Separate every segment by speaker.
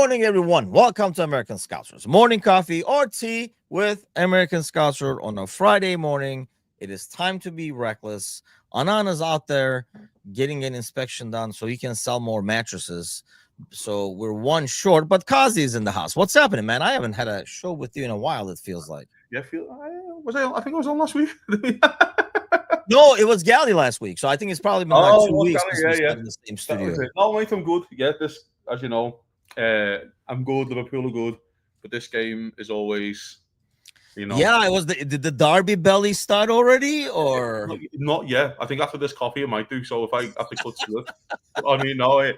Speaker 1: morning, everyone. Welcome to American Scousers. Morning coffee or tea with American Scouser on a Friday morning. It is time to be reckless. Anan is out there getting an inspection done so he can sell more mattresses. So we're one short, but Kazi is in the house. What's happening, man? I haven't had a show with you in a while, it feels like.
Speaker 2: Yeah, I think I was on last week.
Speaker 1: No, it was Galley last week. So I think it's probably been like 2 weeks since we sat in the same studio.
Speaker 2: No, mate, I'm good. Yeah, this, as you know, I'm good. Liverpool are good, but this game is always,
Speaker 1: Yeah, it was did the Derby belly start already, or
Speaker 2: not yet. I think after this coffee, it might do. So if I have to cut through it, I mean, no,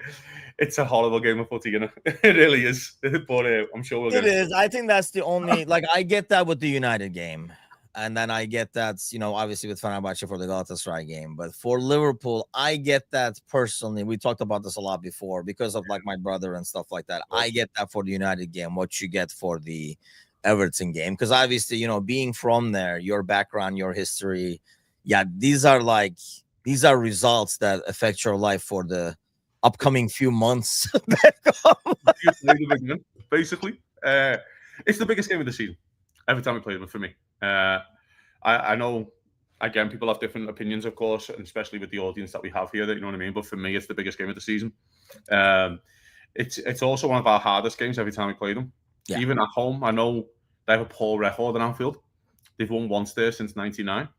Speaker 2: it's a horrible game of footy, it really is. But I'm sure we'll get
Speaker 1: it is. I think that's the only I get that with the United game. And then I get that, obviously with Fenerbahce for the Galatasaray game. But for Liverpool, I get that personally. We talked about this a lot before because of my brother and stuff like that. I get that for the United game, what you get for the Everton game. Because obviously, being from there, your background, your history. Yeah, these are results that affect your life for the upcoming few months.
Speaker 2: Basically, it's the biggest game of the season. Every time we play them, for me. I know, again, people have different opinions, of course, and especially with the audience that we have here, you know what I mean? But for me, it's the biggest game of the season. It's also one of our hardest games every time we play them. Yeah. Even at home, I know they have a poor record at Anfield. They've won once there since 99,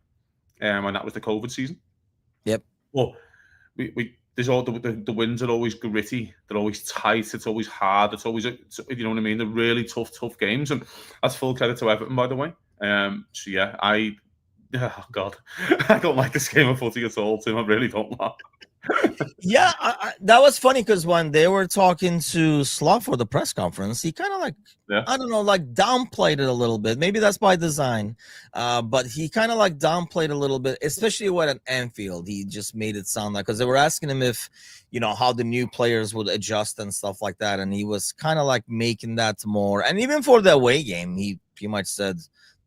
Speaker 2: and that was the COVID season.
Speaker 1: Yep.
Speaker 2: Well, there's all the wins are always gritty. They're always tight. It's always hard. It's always, you know what I mean? They're really tough games, and that's full credit to Everton, by the way. So yeah, oh God, I don't like this game of footy at all, Tim. I really don't like.
Speaker 1: Yeah, that was funny because when they were talking to Slot for the press conference, he kind of I don't know, downplayed it a little bit. Maybe that's by design, but he kind of downplayed a little bit, especially with an Anfield. He just made it sound like, because they were asking him if, how the new players would adjust and stuff like that, and he was kind of making that more. And even for the away game, he pretty much said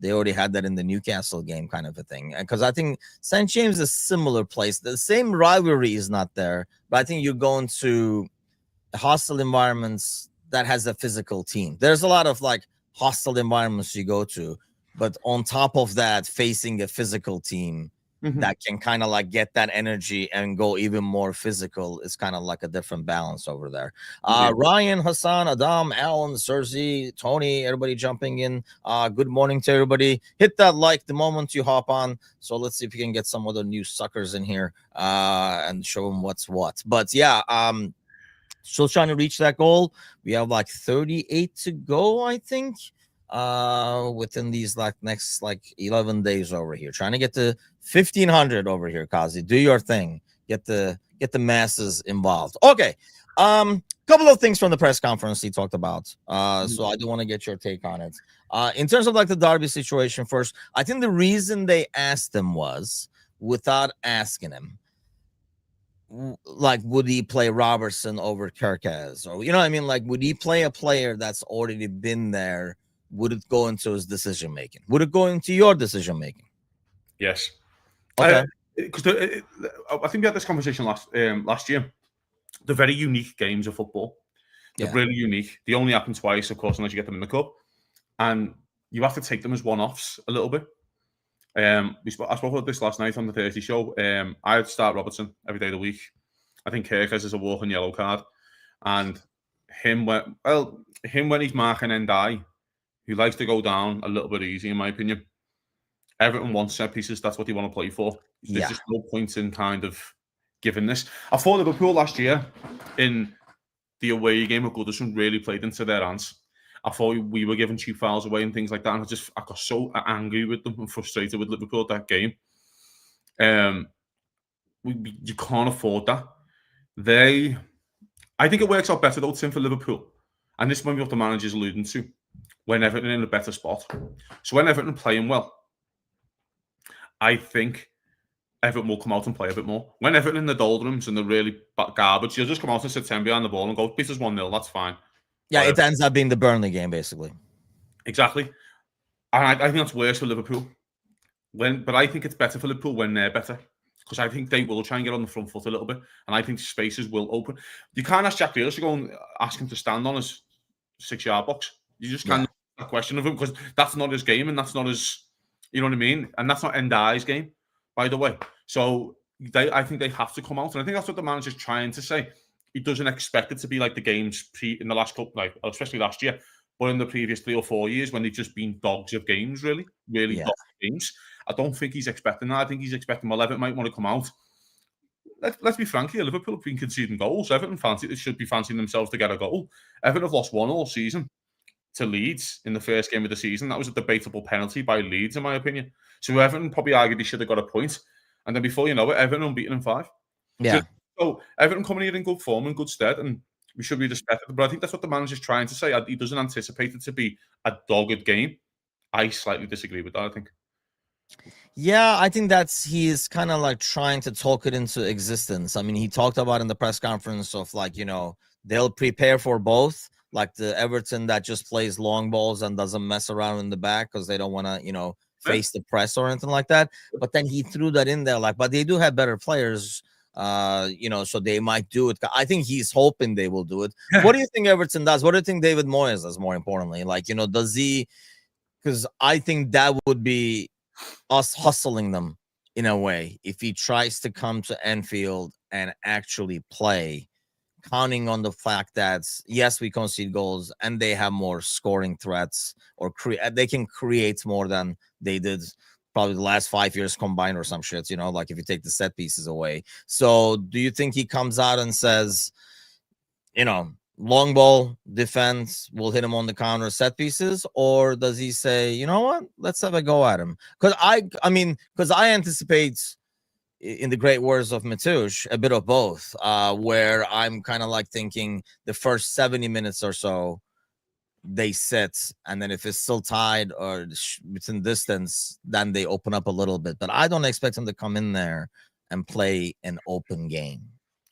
Speaker 1: they already had that in the Newcastle game, kind of a thing. Because I think St. James is a similar place. The same rivalry is not there, but I think you're going to hostile environments that has a physical team. There's a lot of hostile environments you go to, but on top of that, facing a physical team that can kind of get that energy and go even more physical is kind of a different balance over there. Ryan, Hassan, Adam, Alan, Sergi, Tony, everybody jumping in. Good morning to everybody. Hit that like the moment you hop on. So let's see if we can get some other new suckers in here and show them what's what. But yeah, still trying to reach that goal. We have 38 to go, I think. Within these next 11 days over here, trying to get to 1,500 over here. Kazi, do your thing, get the masses involved. Okay, couple of things from the press conference he talked about, so I do want to get your take on it. In terms of the Derby situation first, I think the reason they asked him was, without asking him, would he play Robertson over Kirkaz, or you know what I mean, would he play a player that's already been there? Would it go into his decision making? Would it go into your decision making?
Speaker 2: Yes.
Speaker 1: Okay.
Speaker 2: Because I think we had this conversation last year. They're very unique games of football. They're really unique. They only happen twice, of course, unless you get them in the cup, and you have to take them as one-offs a little bit. I spoke about this last night on the Thursday show. I'd start Robertson every day of the week. I think Kirkaz is a walking yellow card, and him when he's marking Ndai, who likes to go down a little bit easy, in my opinion. Everton wants set pieces. That's what they want to play for. There's just no point in kind of giving this. I thought Liverpool last year in the away game of Goodison really played into their hands. I thought we were giving cheap fouls away and things like that. And I got so angry with them and frustrated with Liverpool at that game. You can't afford that. I think it works out better though, Tim, for Liverpool. And this is what the manager's alluding to. When Everton in a better spot. So when Everton are playing well, I think Everton will come out and play a bit more. When Everton in the doldrums and they're really garbage, you'll just come out and sit 10 behind the ball and go, beat us 1-0, that's fine.
Speaker 1: Yeah, it ends up being the Burnley game, basically.
Speaker 2: Exactly. And I think that's worse for Liverpool. But I think it's better for Liverpool when they're better. Because I think they will try and get on the front foot a little bit. And I think spaces will open. You can't ask Jack Grealish to go and ask him to stand on his 6-yard box. You just can't a question of him because that's not his game and that's not his, you know what I mean? And that's not Ndai's game, by the way. So I think they have to come out, and I think that's what the manager's trying to say. He doesn't expect it to be like the games in the last couple, like especially last year, but in the previous 3 or 4 years when they've just been dogs of games, really dogs of games. I don't think he's expecting that. I think he's expecting Everton might want to come out. Let's be frank here. Liverpool have been conceding goals. Everton should be fancying themselves to get a goal. Everton have lost 1 all season to Leeds in the first game of the season. That was a debatable penalty by Leeds, in my opinion. So Everton probably argued he should have got a point. And then before you know it, Everton unbeaten in 5.
Speaker 1: Yeah.
Speaker 2: So Everton coming here in good form and good stead, and we should be respected. But I think that's what the manager's trying to say. He doesn't anticipate it to be a dogged game. I slightly disagree with that, I think.
Speaker 1: Yeah, I think he's kind of like trying to talk it into existence. I mean, he talked about in the press conference of like, they'll prepare for both, like the Everton that just plays long balls and doesn't mess around in the back because they don't want to, face the press or anything like that. But then he threw that in there, like, but they do have better players, so they might do it. I think he's hoping they will do it. What do you think Everton does? What do you think David Moyes does, more importantly? Like, does he, because I think that would be us hustling them in a way if he tries to come to Anfield and actually play, counting on the fact that yes, we concede goals and they have more scoring threats or they can create more than they did probably the last 5 years combined or some shit, like if you take the set pieces away. So do you think he comes out and says, long ball defense will hit him on the counter set pieces, or does he say, you know what, let's have a go at him? Because I anticipate, in the great words of Matush, a bit of both, where I'm kind of like thinking the first 70 minutes or so they sit, and then if it's still tied or within distance, then they open up a little bit. But I don't expect them to come in there and play an open game.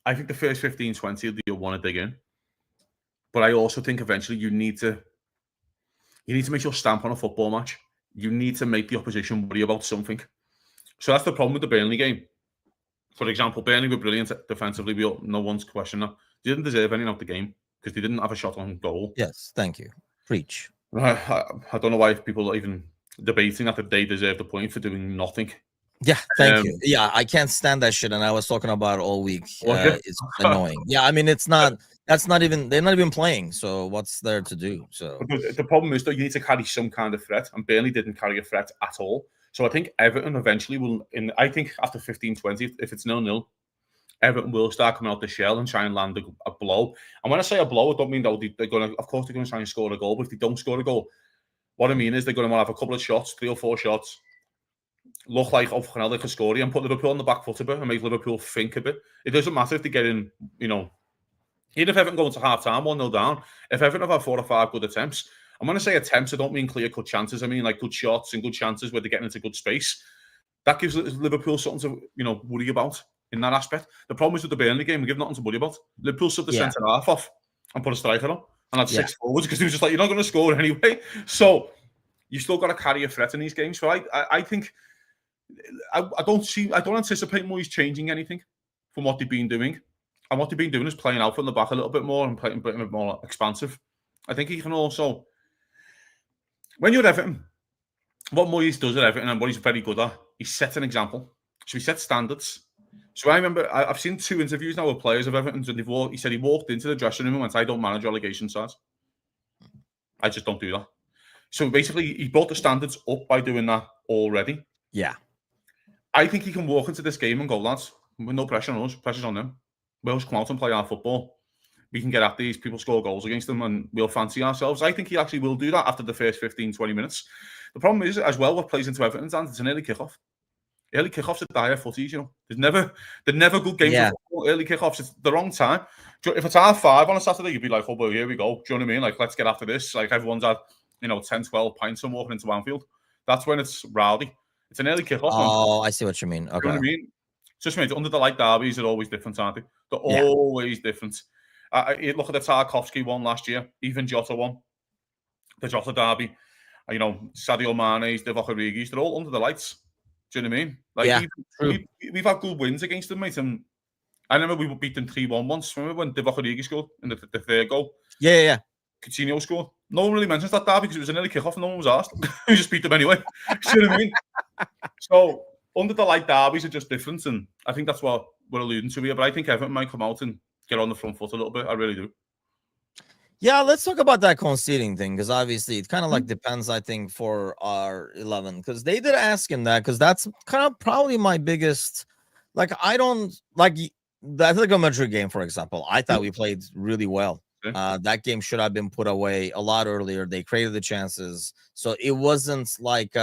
Speaker 2: I think the first 15-20 you'll want to dig in. But I also think eventually you need to make your stamp on a football match. You need to make the opposition worry about something. So that's the problem with the Burnley game. For example, Burnley were brilliant defensively. No one's questioning that. They didn't deserve anything out of the game because they didn't have a shot on goal.
Speaker 1: Yes, thank you. Preach.
Speaker 2: I don't know why people are even debating that they deserve the point for doing nothing.
Speaker 1: Yeah, thank you. Yeah, I can't stand that shit, and I was talking about it all week. It's annoying. Yeah, I mean, it's not. That's not even. They're not even playing. So what's there to do? So
Speaker 2: the problem is that you need to carry some kind of threat, and Burnley didn't carry a threat at all. So I think Everton eventually will. I think after 15-20, if it's 0-0, Everton will start coming out the shell and try and land a blow. And when I say a blow, I don't mean that they're going to. Of course, they're going to try and score a goal. But if they don't score a goal, what I mean is they're going to want to have a couple of shots, 3 or 4 shots. Look like they can score and put Liverpool on the back foot a bit and make Liverpool think a bit. It doesn't matter if they get in, even if Everton go into half-time 1-0 down, if Everton have 4 or 5 good attempts, and when I say attempts, I don't mean clear-cut chances, I mean like good shots and good chances where they're getting into good space. That gives Liverpool something to, worry about in that aspect. The problem is with the Burnley game, we give nothing to worry about. Liverpool set the centre-half off and put a striker on and had 6 forwards because they were just like, you're not going to score anyway. So you still got to carry a threat in these games. So I think... I don't anticipate Moyes changing anything from what they've been doing. And what they've been doing is playing out from the back a little bit more and playing a bit more expansive. I think he can also... When you're Everton, what Moyes does at Everton and what he's very good at, he sets an example. So he sets standards. So I remember, I've seen 2 interviews now with players of Everton, and he said he walked into the dressing room and went, I don't manage relegation sides. I just don't do that. So basically, he brought the standards up by doing that already.
Speaker 1: Yeah.
Speaker 2: I think he can walk into this game and go, lads, with no pressure on us, pressure's on them. We'll just come out and play our football. We can get at these, people score goals against them, and we'll fancy ourselves. I think he actually will do that after the first 15-20 minutes. The problem is, as well, what plays into Everton's hands, it's an early kickoff. Early kickoffs are dire footies, They're never good games for football. Early kickoffs, it's the wrong time. If it's half-5 on a Saturday, you'd be like, oh, well, here we go. Do you know what I mean? Like, let's get after this. Like, everyone's had, 10, 12 pints and walking into Anfield. That's when it's rowdy. It's an early kickoff.
Speaker 1: Oh, I see what you mean. Okay.
Speaker 2: You know what I mean? Just means under the light derbies, they're always different, aren't they? They're always different. Look at the Tarkovsky one last year, even Jota one, the Jota derby. Sadio Mane's, Divock Origi's, they're all under the lights. Do you know what I mean? Like, we've had good wins against them, mate. And I remember we beat them 3-1 once. Remember when Divock Origi scored in the 3rd goal?
Speaker 1: Yeah.
Speaker 2: Coutinho scored. No one really mentions that derby because it was an early kickoff and no one was asked. We just beat them anyway. See what I mean? So under the light derbies are just different, and I think that's what we're alluding to here. But I think Everton might come out and get on the front foot a little bit. I really do.
Speaker 1: Yeah, let's talk about that conceding thing, because obviously it kind of like depends, I think, for our 11, because they did ask him that, because that's kind of probably my biggest, like, I don't like the Atletico Madrid game, for example. I thought we played really well. That game should have been put away a lot earlier. They created the chances, so it wasn't like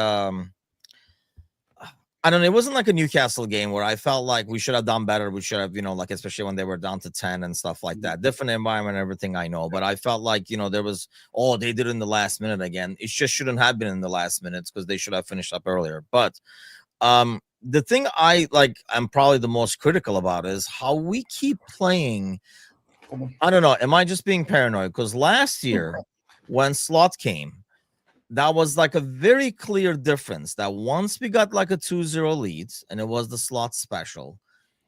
Speaker 1: I don't know. It wasn't like a Newcastle game where I felt like we should have done better. We should have, like, especially when they were down to 10 and stuff like that. Different environment, everything I know. But I felt like, there was, they did it in the last minute again. It just shouldn't have been in the last minutes because they should have finished up earlier. But the thing I'm probably the most critical about is how we keep playing. I don't know. Am I just being paranoid? Because last year when Slot came, that was like a very clear difference that once we got like a 2-0 lead and it was the Slot special,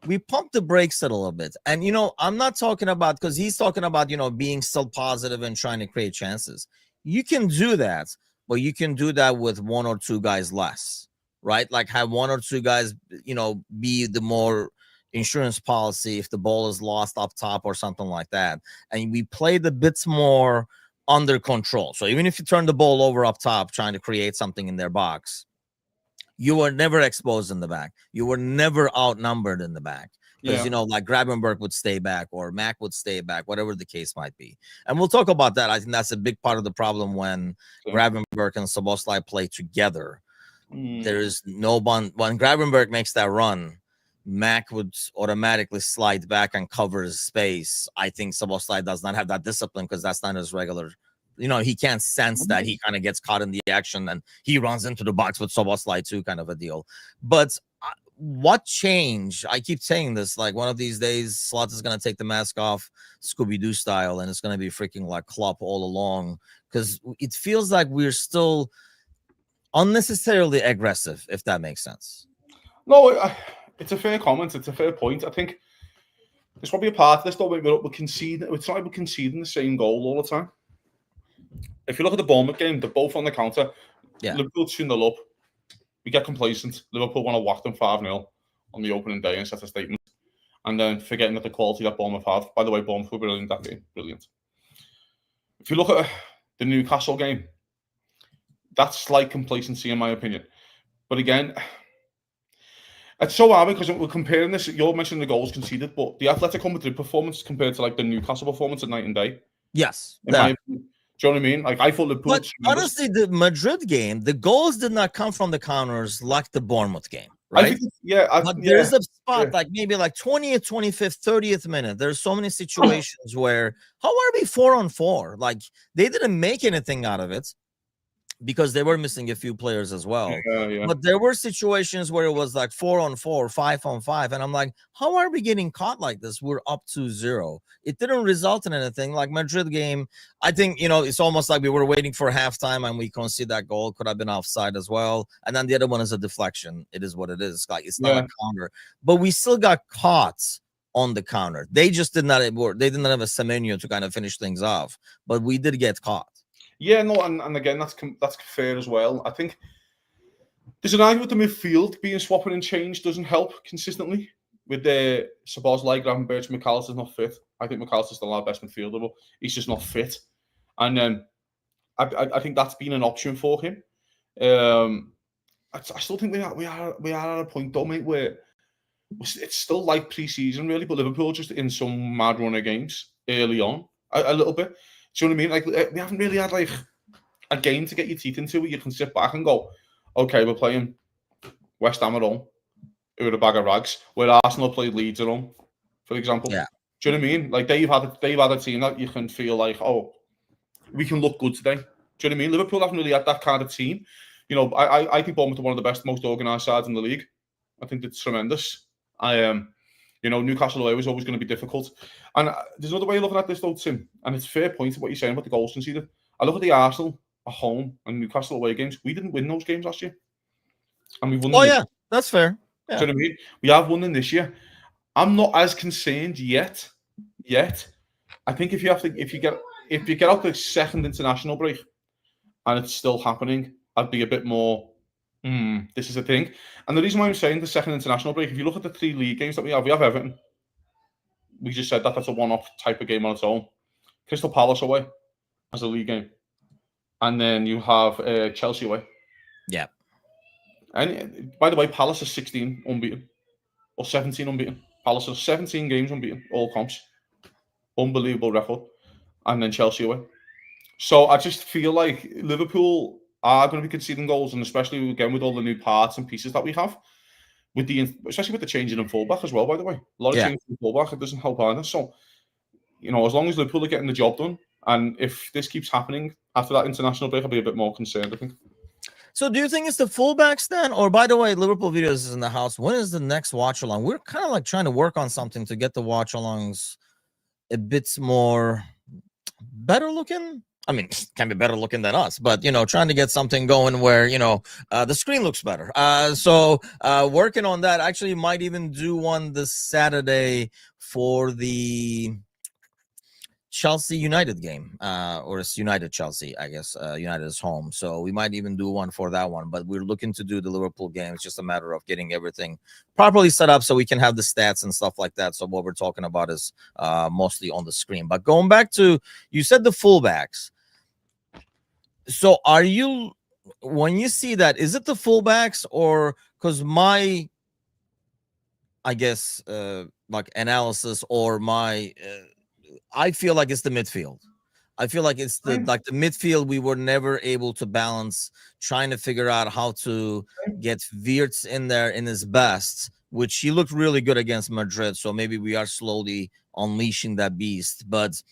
Speaker 1: we pumped the brakes a little bit. And, I'm not talking about, because he's talking about, being still positive and trying to create chances. You can do that, but you can do that with one or two guys less, right? Like have one or two guys, be the more insurance policy if the ball is lost up top or something like that. And we play the bits more under control. So even if you turn the ball over up top trying to create something in their box, you were never exposed in the back. You were never outnumbered in the back. Because, like Gravenberch would stay back or Mac would stay back, whatever the case might be. And we'll talk about that. I think that's a big part of the problem when Gravenberch and Szoboszlai play together. There is no one. When Gravenberch makes that run, Mac would automatically slide back and cover his space. I think Szoboszlai does not have that discipline because that's not his regular. He can't sense that he kind of gets caught in the action and he runs into the box with Szoboszlai too, kind of a deal. But what changed? I keep saying this, like one of these days, Slot is going to take the mask off Scooby-Doo style and it's going to be freaking like Klopp all along, because it feels like we're still unnecessarily aggressive, if that makes sense.
Speaker 2: No, it's a fair comment. It's a fair point. I think there's probably a part of this though. We're conceding. It's not like we're conceding the same goal all the time. If you look at the Bournemouth game, they're both on the counter. Liverpool 2-0 up. We get complacent. Liverpool want to whack them 5-0 on the opening day and set a statement. And then forgetting that the quality that Bournemouth have. By the way, Bournemouth were brilliant that game. Brilliant. If you look at the Newcastle game, that's slight complacency in my opinion. But again, it's so hard because we're comparing this. You're mentioning the goals conceded, but the Atletico Madrid performance compared to like the Newcastle performance at night and day.
Speaker 1: Yes.
Speaker 2: In my opinion. Do you know what I mean? Like I thought Liverpool.
Speaker 1: But honestly, the Madrid game, the goals did not come from the counters like the Bournemouth game, right? But there's a spot like maybe like 20th, 25th, 30th minute. There's so many situations where how are we 4-on-4? Like they didn't make anything out of it, because they were missing a few players as well. But there were situations where it was like 4-on-4, 5-on-5. And I'm like, how are we getting caught like this? We're up 2-0. It didn't result in anything. Like Madrid game, I think, it's almost like we were waiting for halftime and we concede that goal. Could have been offside as well. And then the other one is a deflection. It is what it is. Like it's not a counter. But we still got caught on the counter. They just did not have a Semenyo to kind of finish things off. But we did get caught.
Speaker 2: Yeah, no, and again, that's fair as well. I think there's an argument the midfield being swapping and changed doesn't help consistently. With the Szoboszlai, Gravenberch, McAllister's not fit. I think McAllister's still our best midfielder, but he's just not fit. And I think that's been an option for him. I still think we are at a point though, mate, where it's still like pre-season really, but Liverpool just in some mad run of games early on, a little bit. Do you know what I mean? Like we haven't really had like a game to get your teeth into where you can sit back and go, okay, we're playing West Ham at home, who are a bag of rags, where Arsenal played Leeds at home, for example.
Speaker 1: Yeah.
Speaker 2: Do you know what I mean? Like they've had a team that you can feel like, oh, we can look good today. Do you know what I mean? Liverpool haven't really had that kind of team. I think Bournemouth are one of the best, most organised sides in the league. I think it's tremendous. Newcastle away was always going to be difficult. And there's another way of looking at this, though, Tim. And it's a fair point to what you're saying about the goals conceded. I look at the Arsenal at home and Newcastle away games. We didn't win those games last year. And we won them.
Speaker 1: Oh, yeah. That's fair. Yeah.
Speaker 2: Do you know what I mean? We have won them this year. I'm not as concerned yet. I think if you get if you get out the second international break and it's still happening, I'd be a bit more, this is a thing. And the reason why I'm saying the second international break, if you look at the 3 league games that we have Everton. We just said that's a one-off type of game on its own. Crystal Palace away as a league game. And then you have Chelsea away.
Speaker 1: Yeah.
Speaker 2: And by the way, Palace is 16 unbeaten. Or 17 unbeaten. Palace is 17 games unbeaten, all comps. Unbelievable record. And then Chelsea away. So I just feel like Liverpool are going to be conceding goals, and especially again with all the new parts and pieces that we have, especially with the changing in fullback as well. By the way, a lot of changes in fullback, it doesn't help either. So, as long as Liverpool are getting the job done, and if this keeps happening after that international break, I'll be a bit more concerned, I think.
Speaker 1: So do you think it's the fullbacks then? Or by the way, Liverpool Videos is in the house. When is the next watch along? We're kind of like trying to work on something to get the watch alongs a bit more better looking. I mean, can be better looking than us, but trying to get something going where the screen looks better. So working on that. Actually, might even do one this Saturday for the Chelsea United game, or it's United Chelsea, I guess. United is home, so we might even do one for that one. But we're looking to do the Liverpool game. It's just a matter of getting everything properly set up so we can have the stats and stuff like that. So what we're talking about is mostly on the screen. But going back to, you said the fullbacks. So are you, when you see that, is it the fullbacks, or because my, I guess, like analysis or my I feel like it's the midfield. I feel like it's the midfield we were never able to balance, trying to figure out how to get Wirtz in there in his best, which he looked really good against Madrid. So maybe we are slowly unleashing that beast, but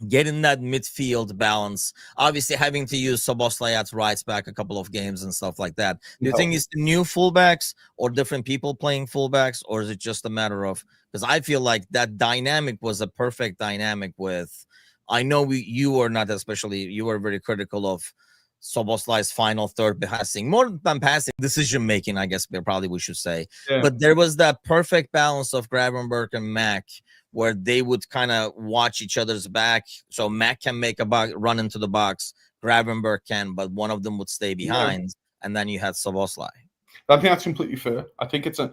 Speaker 1: getting that midfield balance, obviously having to use Szoboszlai at right back a couple of games and stuff like that. Do you think it's the new fullbacks or different people playing fullbacks, or is it just a matter of, because I feel like that dynamic was a perfect dynamic with, I know you were not, especially you were very critical of Szoboszlai's final third passing, more than passing, decision making, I guess probably we should say. Yeah. But there was that perfect balance of Gravenberch and Mack, where they would kind of watch each other's back. So Mack can make a run into the box, Gravenberch can, but one of them would stay behind, and then you had Szoboszlai.
Speaker 2: I think that's completely fair. I think the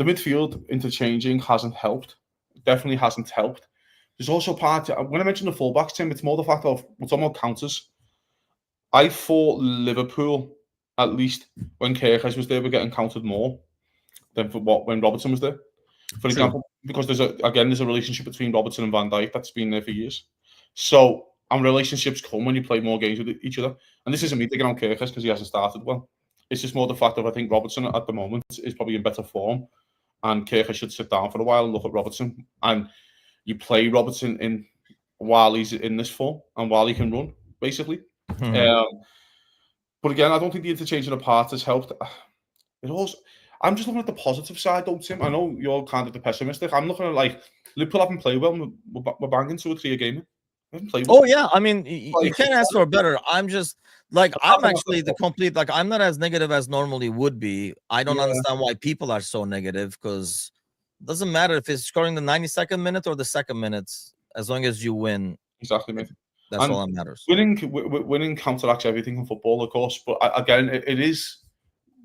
Speaker 2: midfield interchanging hasn't helped. It definitely hasn't helped. There's also part, when I mentioned the fullbacks, Tim, it's more the fact of what's on counters. I thought Liverpool, at least when Kirkes was there, were getting counted more than when Robertson was there. For example, because there's a relationship between Robertson and Van Dijk that's been there for years. So, and relationships come when you play more games with each other. And this isn't me digging on Kirkes because he hasn't started well. It's just more the fact of I think Robertson at the moment is probably in better form, and Kirkes should sit down for a while and look at Robertson. And you play Robertson in while he's in this form and while he can run, basically. But again, I don't think the interchange of the parts has helped. I'm just looking at the positive side, though, Tim. I know you're kind of the pessimistic. I'm looking at Liverpool haven't played well. We're banging 2 or 3 a game.
Speaker 1: Oh yeah, I mean you can't ask for better. I'm just I'm actually the complete I'm not as negative as normally would be. I don't understand why people are so negative, because it doesn't matter if it's scoring the 92nd minute or the 2nd minute, as long as you win.
Speaker 2: Exactly, mate.
Speaker 1: That's all that matters.
Speaker 2: Winning counteracts everything in football, of course. But again, it is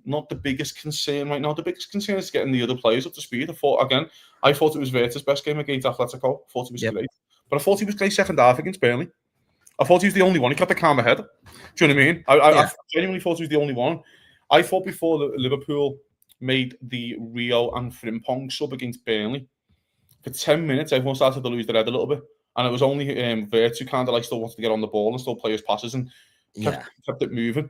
Speaker 2: not the biggest concern right now. The biggest concern is getting the other players up to speed. I thought it was Wirtz's best game against Atletico. I thought he was great. But I thought he was great second half against Burnley. I thought he was the only one. He got the calm ahead. Do you know what I mean? I genuinely thought he was the only one. I thought before Liverpool made the Rio and Frimpong sub against Burnley, for 10 minutes, everyone started to lose their head a little bit. And it was only Wirtz who kind of still wanted to get on the ball and still play his passes and kept it moving.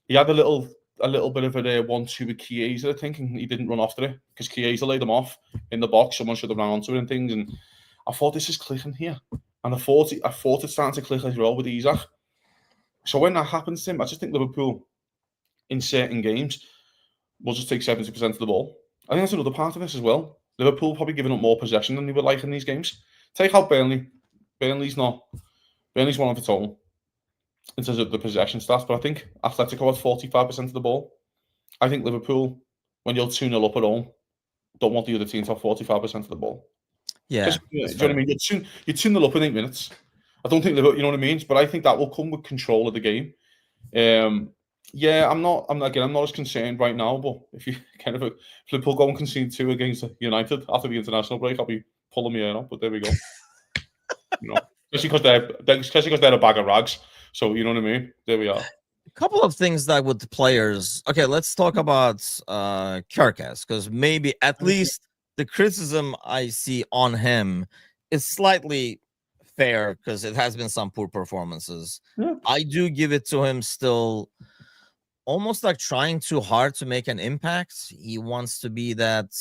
Speaker 2: He had a little bit of a 1-2 with Chiesa, I think, and he didn't run after it because Chiesa laid him off in the box. Someone should have run onto it and things. And I thought, this is clicking here. And I thought it's starting to click as well with Isaac. So when that happens, Tim, I just think Liverpool, in certain games, will just take 70% of the ball. I think that's another part of this as well. Liverpool probably giving up more possession than they would like in these games. Take out Burnley. Burnley's one of its own in terms of the possession stats, but I think Atletico had 45% of the ball. I think Liverpool, when you're 2-0 up at home, don't want the other team to have 45% of the ball.
Speaker 1: Yeah.
Speaker 2: Do you know what I mean? You're 2-0 up in 8 minutes. I don't think Liverpool, you know what I mean? But I think that will come with control of the game. I'm not as concerned right now, but if you if Liverpool go and concede 2 against United after the international break, I'll be pulling my hair out, but there we go. You know, especially because they're a bag of rags. So you know what I mean? There we are.
Speaker 1: A couple of things that with the players. Okay, let's talk about Kerkez, because maybe at least the criticism I see on him is slightly fair, because it has been some poor performances.
Speaker 2: Yeah.
Speaker 1: I do give it to him still, almost like trying too hard to make an impact. He wants to be that,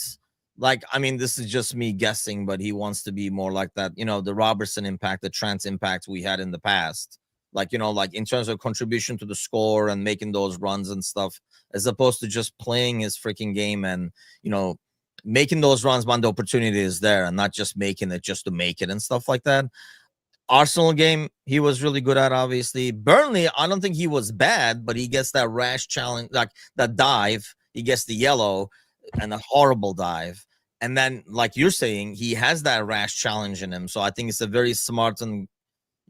Speaker 1: like, I mean, this is just me guessing, but he wants to be more like that, the Robertson impact, the Trent impact we had in the past. Like, like in terms of contribution to the score and making those runs and stuff, as opposed to just playing his freaking game and, making those runs when the opportunity is there and not just making it just to make it and stuff like that. Arsenal game, he was really good at, obviously. Burnley, I don't think he was bad, but he gets that rash challenge, like that dive. He gets the yellow and a horrible dive. And then, like you're saying, he has that rash challenge in him. So I think it's a very smart and,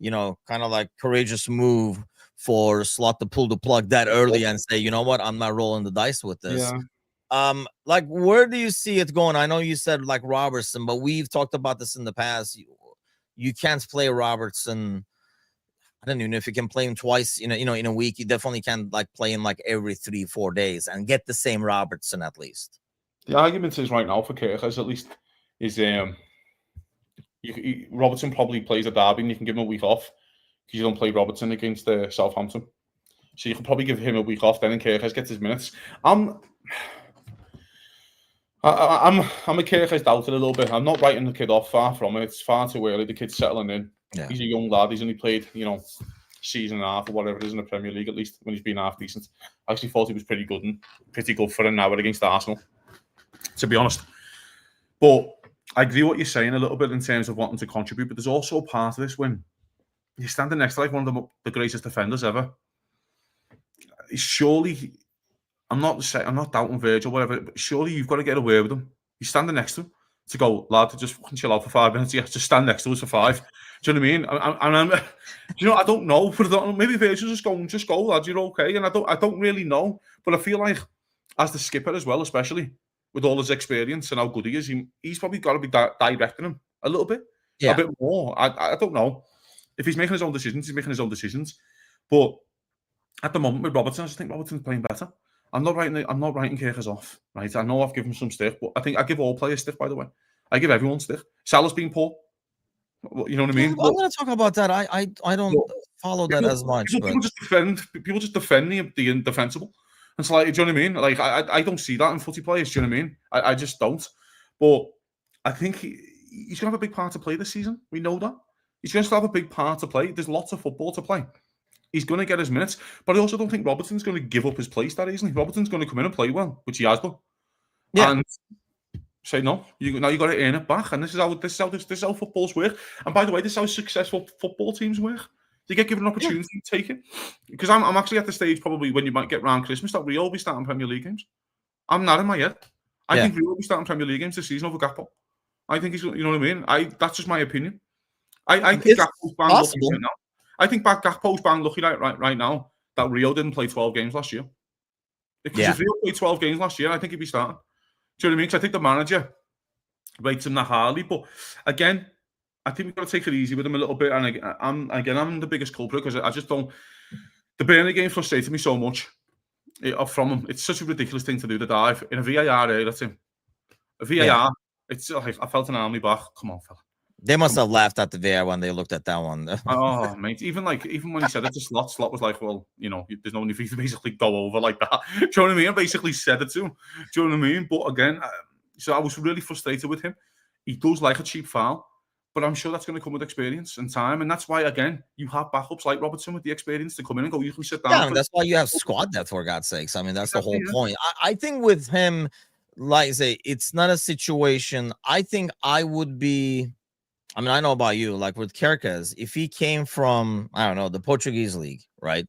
Speaker 1: kind of like courageous move for Slot to pull the plug that early and say, you know what, I'm not rolling the dice with this.
Speaker 2: Yeah.
Speaker 1: Like, where do you see it going? I know you said like Robertson, but we've talked about this in the past. You can't play Robertson. I don't even know if you can play him twice, in a week. You definitely can like play him like every 3-4 days and get the same Robertson at least.
Speaker 2: The argument is right now for Kerkez at least is Robertson probably plays a derby and you can give him a week off because you don't play Robertson against Southampton. So you can probably give him a week off then and Kerkez gets his minutes. I'm a Kerkez doubted a little bit. I'm not writing the kid off, far from it. It's far too early. The kid's settling in. Yeah. He's a young lad. He's only played, season and a half or whatever it is in the Premier League, at least when he's been half decent. I actually thought he was pretty good for an hour against Arsenal, to be honest. But I agree what you're saying a little bit in terms of wanting to contribute, but there's also part of this when you're standing next to like one of the greatest defenders ever. Surely, I'm not doubting Virgil, whatever, but surely you've got to get away with him. You're standing next to him to go, lad, to just fucking chill out for 5 minutes. Yeah, just stand next to us for 5. Do you know what I mean? I don't know, but maybe Virgil just go, lad, you're okay. And I don't really know, but I feel like as the skipper as well, especially with all his experience and how good he is, he's probably got to be directing him a little bit, a bit more. I don't know. If he's making his own decisions, he's making his own decisions. But at the moment with Robertson, I just think Robertson's playing better. I'm not writing Kerkez off, right? I know I've given him some stick, but I think I give all players stick, by the way. I give everyone stick. Salah's been poor. You know what I mean?
Speaker 1: I'm going to talk about that. I don't follow that as much.
Speaker 2: People just defend the indefensible. It's like, do you know what I mean? Like, I don't see that in footy players. Do you know what I mean? I just don't. But I think he's going to have a big part to play this season. We know that. He's going to have a big part to play. There's lots of football to play. He's going to get his minutes. But I also don't think Robertson's going to give up his place that easily. Robertson's going to come in and play well, which he has done. Yeah. And say, no, you got to earn it back. And this is how footballs work. And by the way, this is how successful football teams work. They get given an opportunity to take it. Because I'm actually at the stage probably when you might get round Christmas that Rio will be starting Premier League games. I'm not in my head. I think Rio will be starting Premier League games this season over Gakpo. I think he's, you know what I mean? That's just my opinion. I think Gakpo's bang lucky right now. I think Gakpo's bang lucky right now that Rio didn't play 12 games last year. Because if Rio played 12 games last year, I think he'd be starting. Do you know what I mean? Because I think the manager rates him that highly. But again, I think we've got to take it easy with him a little bit. And I'm the biggest culprit because I just don't. The Burnley game frustrated me so much from him. It's such a ridiculous thing to do, the dive. In a VAR area, that's him. A VAR, it's like, I felt an army back. Come on, fella.
Speaker 1: They must have laughed at the VAR when they looked at that one.
Speaker 2: Oh, mate. Even when he said it to Slot was like, well, there's no need for you to basically go over like that. Do you know what I mean? I basically said it to him. Do you know what I mean? But again, so I was really frustrated with him. He does like a cheap foul, but I'm sure that's going to come with experience and time. And that's why, again, you have backups like Robertson with the experience to come in and go, you can sit down.
Speaker 1: Yeah, that's why you have squad depth, for God's sakes. I mean, that's the whole point. I think with him, like I say, it's not a situation. I think I would be... I mean, I know about you, like with Kerkez, if he came from, I don't know, the Portuguese league, right,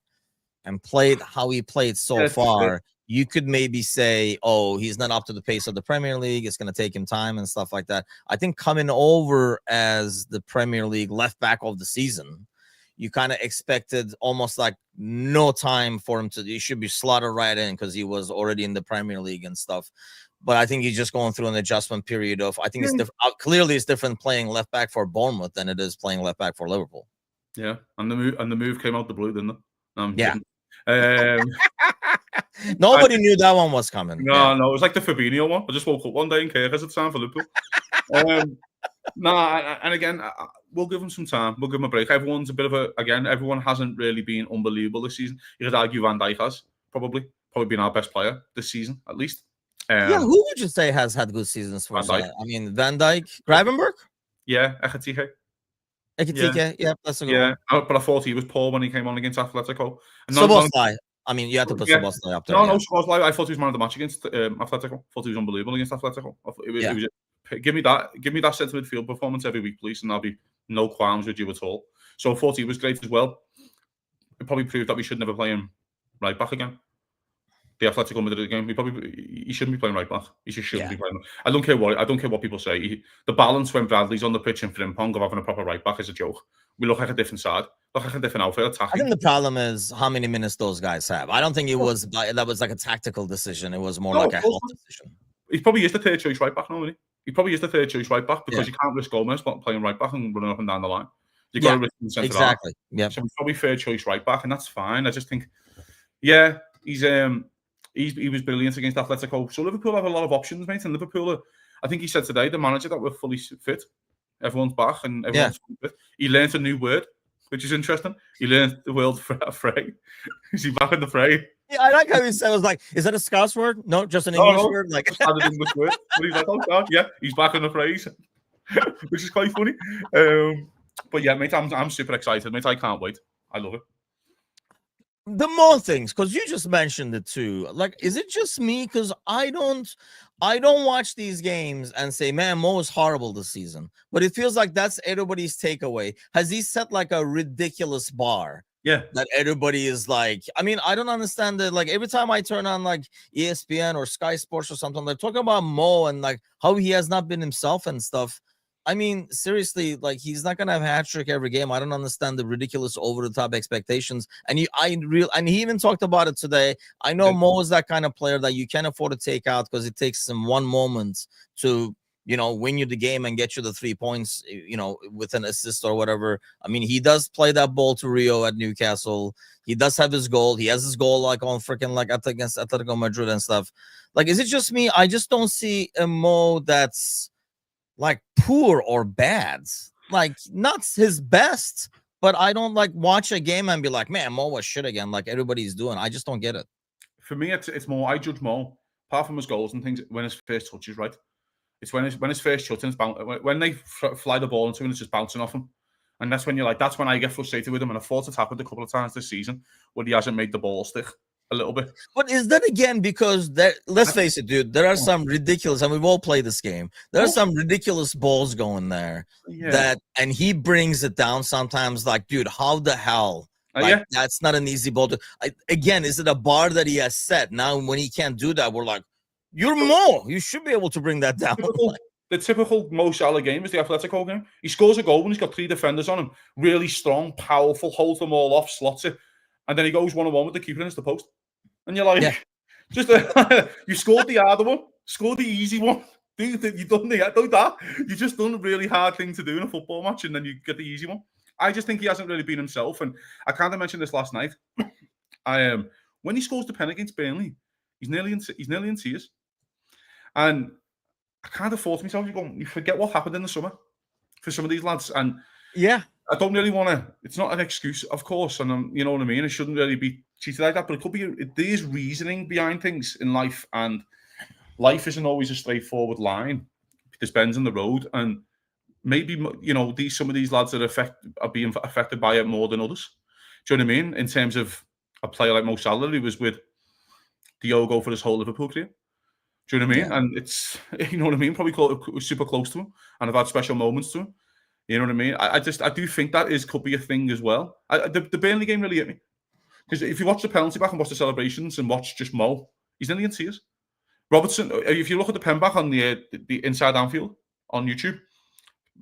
Speaker 1: and played how he played so far, you could maybe say, oh, he's not up to the pace of the Premier League. It's going to take him time and stuff like that. I think coming over as the Premier League left back of the season, you kind of expected almost like no time for him he should be slotted right in because he was already in the Premier League and stuff. But I think he's just going through an adjustment period of, I think it's clearly it's different playing left back for Bournemouth than it is playing left back for Liverpool.
Speaker 2: Yeah, and the move came out the blue, didn't it?
Speaker 1: Yeah. Nobody knew that one was coming.
Speaker 2: No, it was like the Fabinho one. I just woke up one day and Kirk has it time for Liverpool. And again, we'll give him some time. We'll give him a break. Everyone's a bit of everyone hasn't really been unbelievable this season. You could argue Van Dijk has probably been our best player this season, at least.
Speaker 1: Who would you say has had good seasons for us? I mean, Van Dijk, Gravenberch?
Speaker 2: Yeah, Ekitike.
Speaker 1: Yeah, that's a good one.
Speaker 2: But I thought he was poor when he came on against Atletico.
Speaker 1: Szoboszlai. I mean, you have to put Szoboszlai up there.
Speaker 2: No, Szoboszlai. I thought he was man of the match against Atletico. I thought he was unbelievable against Atletico. Give me that centre midfield performance every week, please, and there'll be no qualms with you at all. So I thought he was great as well. It probably proved that we should never play him right back again. The Atletico Madrid game, he shouldn't be playing right back. He just shouldn't be playing. I don't care what people say. The balance when Bradley's on the pitch and Frimpong of having a proper right back is a joke. We look like a different side, look like a different outfit attacking.
Speaker 1: I think the problem is how many minutes those guys have. I don't think that was like a tactical decision. It was more like a health decision.
Speaker 2: He probably is the third choice right back now, isn't he? He probably is the third choice right back because you can't risk Gomez playing right back and running up and down the line. You got to risk him centre
Speaker 1: exactly. Yeah,
Speaker 2: so he's probably third choice right back, and that's fine. I just think, he was brilliant against Atletico. So Liverpool have a lot of options, mate. And Liverpool, I think he said today, the manager, that we're fully fit. Everyone's back and everyone's fit. He learned a new word, which is interesting. He learned the word fray. Is he back in the fray?
Speaker 1: Yeah, I like how he said, is that a Scouse word? No, just an English word? Like
Speaker 2: just an English word. But he's like, oh God, yeah, he's back in the phrase, which is quite funny. But yeah, mate, I'm super excited, mate. I can't wait. I love it.
Speaker 1: The more things, because you just mentioned it too. Like, is it just me? Because I don't watch these games and say, man, Mo is horrible this season. But it feels like that's everybody's takeaway. Has he set like a ridiculous bar?
Speaker 2: Yeah.
Speaker 1: That everybody is like, I mean, I don't understand that. Like every time I turn on like ESPN or Sky Sports or something, they're talking about Mo and like how he has not been himself and stuff. I mean, seriously, like he's not gonna have hat trick every game. I don't understand the ridiculous over-the-top expectations. And he even talked about it today. I know Mo is that kind of player that you can't afford to take out because it takes him one moment to, win you the game and get you the 3 points, with an assist or whatever. I mean, he does play that ball to Rio at Newcastle. He does have his goal. He has his goal like on freaking like against Atletico Madrid and stuff. Like, is it just me? I just don't see a Mo that's like poor or bad, like not his best, but I don't like watch a game and be like, man, Mo was shit again, like everybody's doing. I just don't get it.
Speaker 2: For me, it's more, I judge Mo, apart from his goals and things, when his first touch is right. It's when his first shot and when they fly the ball into him, it's just bouncing off him. And that's when you're like, that's when I get frustrated with him. And I thought it happened a couple of times this season when he hasn't made the ball stick a little bit.
Speaker 1: But is that again because let's face it, dude, there are some ridiculous, and we've all played this game. There are some ridiculous balls going there and he brings it down sometimes. Like, dude, how the hell? Like, that's not an easy ball to. Again, is it a bar that he has set? Now, when he can't do that, we're like, you're Mo. You should be able to bring that down.
Speaker 2: The typical Mo Salah game is the Atletico game. He scores a goal when he's got 3 defenders on him. Really strong, powerful, holds them all off, slots it. And then he goes 1-on-1 with the keeper and it's the post. And you're like, you scored the harder one, scored the easy one. You've done that. You just done a really hard thing to do in a football match and then you get the easy one. I just think he hasn't really been himself. And I kind of mentioned this last night. When he scores the pen against Burnley, he's nearly in tears. And I kind of thought to myself, you forget what happened in the summer for some of these lads. And I don't really want to. It's not an excuse, of course, and you know what I mean. It shouldn't really be treated like that, but it could be. There's reasoning behind things in life, and life isn't always a straightforward line. There's bends in the road, and maybe some of these lads are being affected by it more than others. Do you know what I mean? In terms of a player like Mo Salah, who was with Diogo for his whole Liverpool career. Do you know what I mean? And it's, you know what I mean? Probably super close to him, and I've had special moments to him. You know what I mean? I do think that could be a thing as well. The Burnley game really hit me. Because if you watch the penalty back and watch the celebrations and watch just Mo, he's nearly in tears. Robertson, if you look at the pen back on the inside Anfield on YouTube,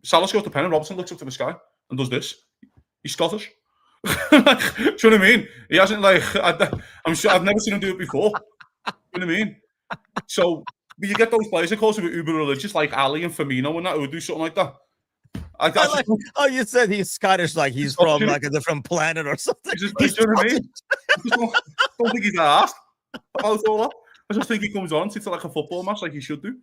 Speaker 2: Salah scores the pen and Robertson looks up to the sky and does this. He's Scottish. Do you know what I mean? He hasn't I'm sure I've never seen him do it before. Do you know what I mean? So but you get those players, of course, who are uber religious, like Ali and Firmino, and that who do something like that.
Speaker 1: I like, oh, you said he's Scottish, like he's from like a different planet or something.
Speaker 2: Do you know what I mean? I just don't think he's asked about all that. I just think he comes on to like a football match like he should do.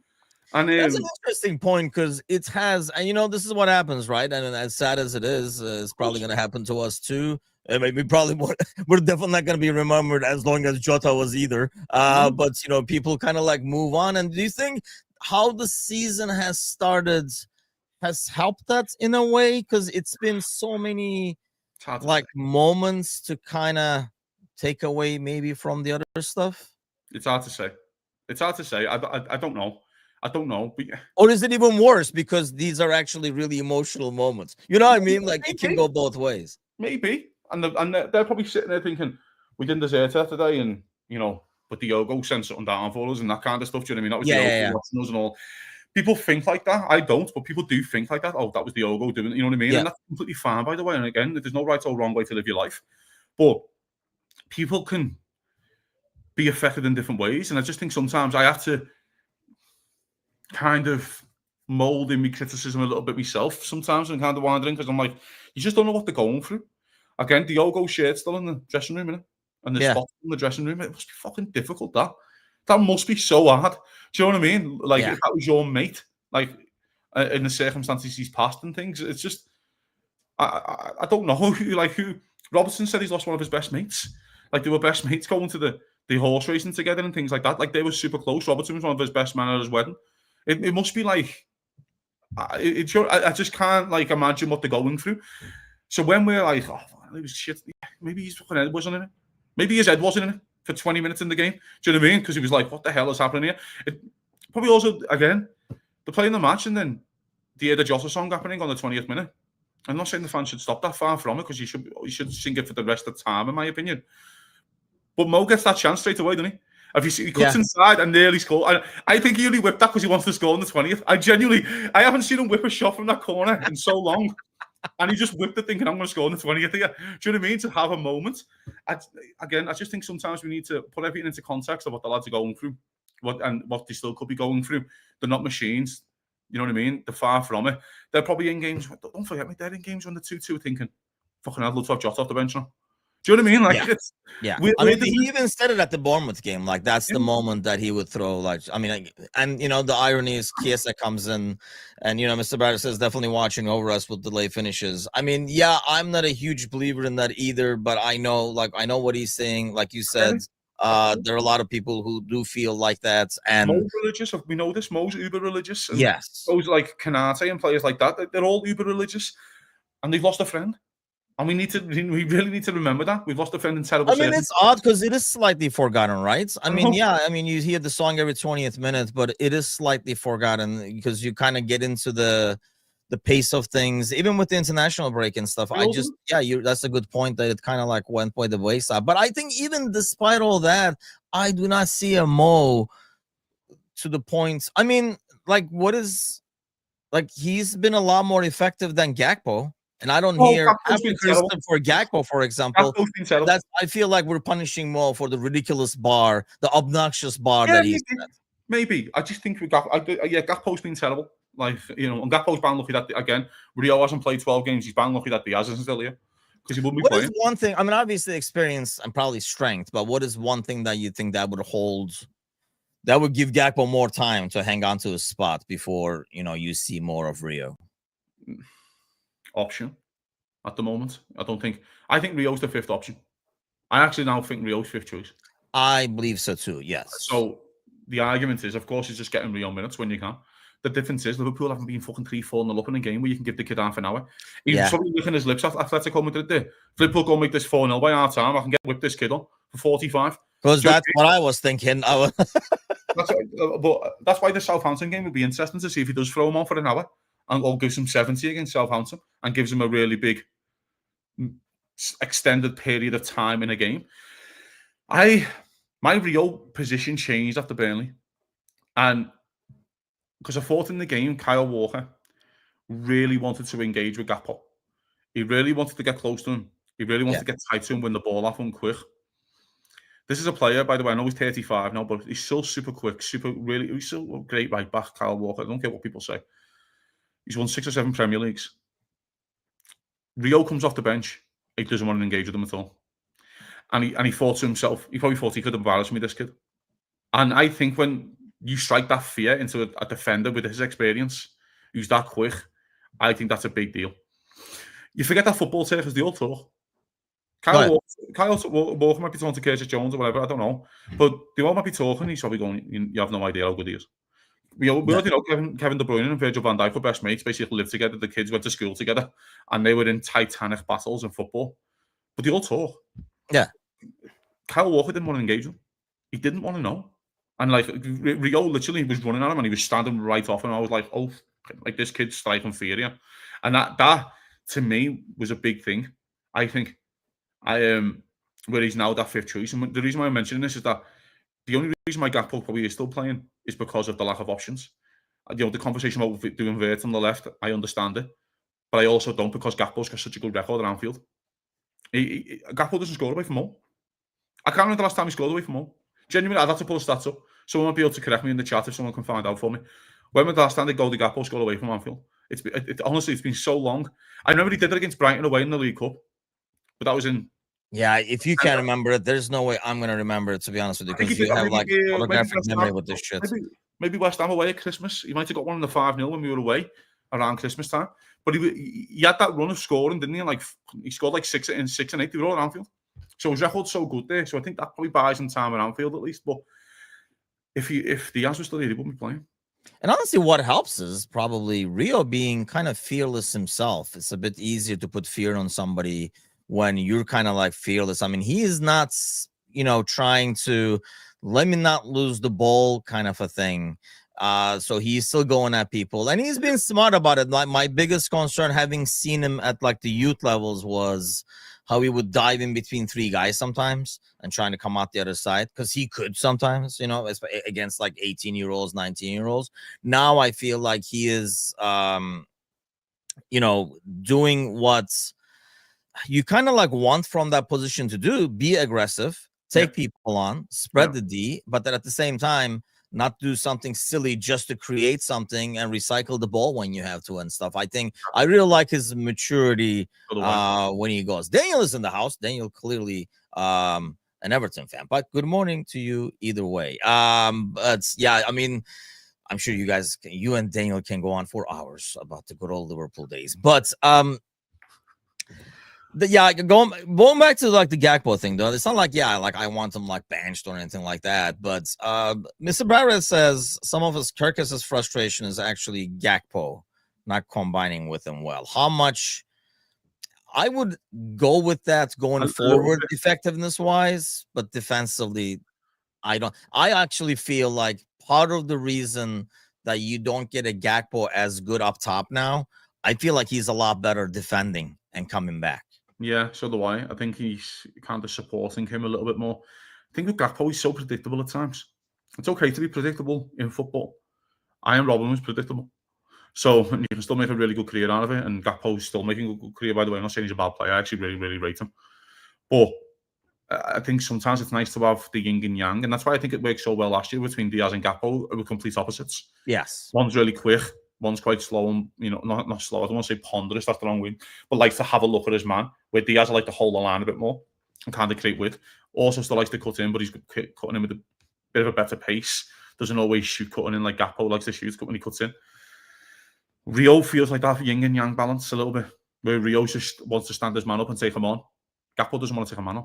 Speaker 2: And
Speaker 1: that's an interesting point because it has, and you know, this is what happens, right? And as sad as it is, it's probably going to happen to us too. Maybe probably we're definitely not going to be remembered as long as Jota was either. But you know, people kind of like move on. And do you think how the season has started has helped that in a way? Because it's been so many like moments to kind of take away maybe from the other stuff.
Speaker 2: It's hard to say. It's hard to say. I don't know. I don't know. But...
Speaker 1: Or is it even worse because these are actually really emotional moments? You know what I mean? Like it can go both ways.
Speaker 2: Maybe. And they're probably sitting there thinking, we didn't deserve that today. And, you know, but Diogo sent something down for us and that kind of stuff. Do you know what I mean? That was Diogo watching us and all. People think like that. I don't, but people do think like that. Oh, that was Diogo doing it. You know what I mean? Yeah. And that's completely fine, by the way. And again, there's no right or wrong way to live your life. But people can be affected in different ways. And I just think sometimes I have to kind of mold in my criticism a little bit myself sometimes and kind of wandering because I'm like, you just don't know what they're going through. Again, Diogo shirt still in the dressing room, innit? And the spot in the dressing room, it must be fucking difficult, that must be so hard. Do you know what I mean? Like, if that was your mate, like, in the circumstances he's passed and things, it's just, I don't know who Robertson said he's lost one of his best mates. Like, they were best mates going to the horse racing together and things like that. Like, they were super close. Robertson was one of his best men at his wedding. It must be like, I just can't, like, imagine what they're going through. So when we're like, oh, it was shit, maybe his fucking head wasn't in it. Maybe his head wasn't in it for 20 minutes in the game. Do you know what I mean? Because he was like, what the hell is happening here? It probably also, again, they're playing the match and then they hear the Jota song happening on the 20th minute. I'm not saying the fans should stop that far from it because you should sing it for the rest of the time, in my opinion. But Mo gets that chance straight away, doesn't he? If he cuts inside and nearly scored. I think he only whipped that because he wants to score on the 20th. I haven't seen him whip a shot from that corner in so long. And he just whipped it thinking, I'm going to score on the 20th here. Do you know what I mean? To have a moment. I just think sometimes we need to put everything into context of what the lads are going through what they still could be going through. They're not machines. You know what I mean? They're far from it. They're probably in games. Don't forget me, they're in games when they're 2-2 thinking, fucking hell, let's have Jota off the bench now. Do you know what I mean? Like,
Speaker 1: I mean, he even said it at the Bournemouth game. Like, that's the moment that he would throw. Like, I mean, and you know, the irony is Chiesa comes in, and you know, Mr. Barrett says definitely watching over us with delay finishes. I mean, yeah, I'm not a huge believer in that either, but I know what he's saying. Like you said, there are a lot of people who do feel like that. And
Speaker 2: Mo's religious. We know this. Mo's uber religious. And
Speaker 1: yes,
Speaker 2: those like Kanate and players like that, they're all uber religious, and they've lost a friend. And we really need to remember that. We've lost a friend in terrible.
Speaker 1: I mean, it's odd because it is slightly forgotten, right? I mean, you hear the song every 20th minute, but it is slightly forgotten because you kind of get into the pace of things, even with the international break and stuff. That's a good point that it kind of like went by the wayside. But I think even despite all that, I do not see a Mo to the point. I mean, he's been a lot more effective than Gakpo. And I don't hear criticism for Gakpo, for example. I feel like we're punishing Mo for the ridiculous bar, the obnoxious bar that he's at.
Speaker 2: Maybe. I just think Gakpo's been terrible. Like, you know, and Gakpo's bang lucky that, again, Rio hasn't played 12 games. He's bang lucky that Diaz isn't still here. Because he wouldn't be playing.
Speaker 1: What is one thing, I mean, obviously experience and probably strength, but what is one thing that you think that would give Gakpo more time to hang on to his spot before, you know, you see more of Rio?
Speaker 2: Option at the moment. I think Rio's the fifth option. I actually now think Rio's fifth choice.
Speaker 1: I believe so too, yes.
Speaker 2: So the argument is, of course, it's just getting Rio minutes when you can. The difference is Liverpool haven't been fucking 3-4 up in a game where you can give the kid half an hour. He's probably licking his lips at Atletico Madrid there. Liverpool go make this 4-0 by half time. I can whip this kid on for 45.
Speaker 1: Because that's what I was thinking.
Speaker 2: But that's why the Southampton game would be interesting to see if he does throw him on for an hour and or gives him 70 against Southampton and gives him a really big extended period of time in a game. My Rio position changed after Burnley, and because I thought in the game Kyle Walker really wanted to engage with Gakpo. He really wanted to get close to him. He really wants to get tight to him, win the ball off him quick. This is a player, by the way, I know he's 35 now, but he's still super quick, he's still a great right back, Kyle Walker. I don't care what people say. He's won 6 or 7 Premier Leagues. Rio comes off the bench. He doesn't want to engage with him at all. And he thought to himself, he probably thought he could embarrass me, this kid. And I think when you strike that fear into a defender with his experience, who's that quick, I think that's a big deal. You forget that football turf is the old talk. Kyle Walker might be talking to Curtis Jones or whatever, I don't know. But they all might be talking, he's probably going, you have no idea how good he is. We already know Kevin De Bruyne and Virgil van Dijk were best mates, basically lived together, the kids went to school together, and they were in titanic battles in football. But they all talk.
Speaker 1: Yeah.
Speaker 2: Kyle Walker didn't want to engage him. He didn't want to know. And like Rio literally was running at him and he was standing right off him. I was like, oh, like this kid's striking fear here. And that to me was a big thing. I think where he's now that 5th choice. And the reason why I'm mentioning this is that the only reason why Gakpo probably is still playing is because of the lack of options. You know, the conversation about doing Vert on the left, I understand it. But I also don't, because Gakpo's got such a good record at Anfield. Gakpo doesn't score away from home. I can't remember the last time he scored away from home. Genuinely, I'd have to pull the stats up. Someone might be able to correct me in the chat if someone can find out for me. When was the last time they goal Gakpo scored away from Anfield? Honestly, it's been so long. I remember he did it against Brighton away in the League Cup, but that was in.
Speaker 1: Yeah, if you can't remember it, there's no way I'm going to remember it, to be honest with you, because you have like photographic memory with this shit.
Speaker 2: Maybe West Ham away at Christmas. He might have got one in the 5-0 when we were away around Christmas time. But he had that run of scoring, didn't he? And like he scored like 6 and 8. They were all at Anfield. So his record's so good there. So I think that probably buys him time at Anfield at least. But if Diaz was still there, he wouldn't be playing.
Speaker 1: And honestly, what helps is probably Rio being kind of fearless himself. It's a bit easier to put fear on somebody when you're kind of like fearless. I mean, he is not, trying to let me not lose the ball kind of a thing. So he's still going at people, and he's been smart about it. Like my biggest concern, having seen him at like the youth levels, was how he would dive in between 3 guys sometimes and trying to come out the other side, because he could sometimes, against like 18-year-olds, 19-year-olds. Now I feel like he is, doing what you kind of like want from that position to do: be aggressive, take people on, spread the D, but then at the same time, not do something silly just to create something and recycle the ball when you have to and stuff. I think I really like his maturity when he goes. Daniel is in the house. Daniel clearly an Everton fan, but good morning to you either way. But yeah, I mean, I'm sure you and Daniel can go on for hours about the good old Liverpool days. But going back to like the Gakpo thing, though, it's not like I want him like benched or anything like that. But Mr. Barrett says some of Kirkus's frustration is actually Gakpo not combining with him well. How much I would go with that going forward, effectiveness wise, but defensively, I don't. I actually feel like part of the reason that you don't get a Gakpo as good up top now, I feel like he's a lot better defending and coming back.
Speaker 2: Yeah, so do I. I think he's kind of supporting him a little bit more. I think with Gakpo, he's so predictable at times. It's okay to be predictable in football. Ian Robin was predictable. So you can still make a really good career out of it. And Gakpo's still making a good career, by the way. I'm not saying he's a bad player. I actually really, really rate him. But I think sometimes it's nice to have the yin and yang. And that's why I think it worked so well last year between Diaz and Gakpo. They were complete opposites.
Speaker 1: Yes.
Speaker 2: One's really quick. One's quite slow and, not slow. I don't want to say ponderous, that's the wrong word, but likes to have a look at his man. Where Diaz like to hold the line a bit more and kind of create width. Also still likes to cut in, but he's cutting in with a bit of a better pace. Doesn't always shoot cutting in like Gakpo likes to shoot when he cuts in. Rio feels like that yin and yang balance a little bit, where Rio just wants to stand his man up and take him on. Gakpo doesn't want to take a man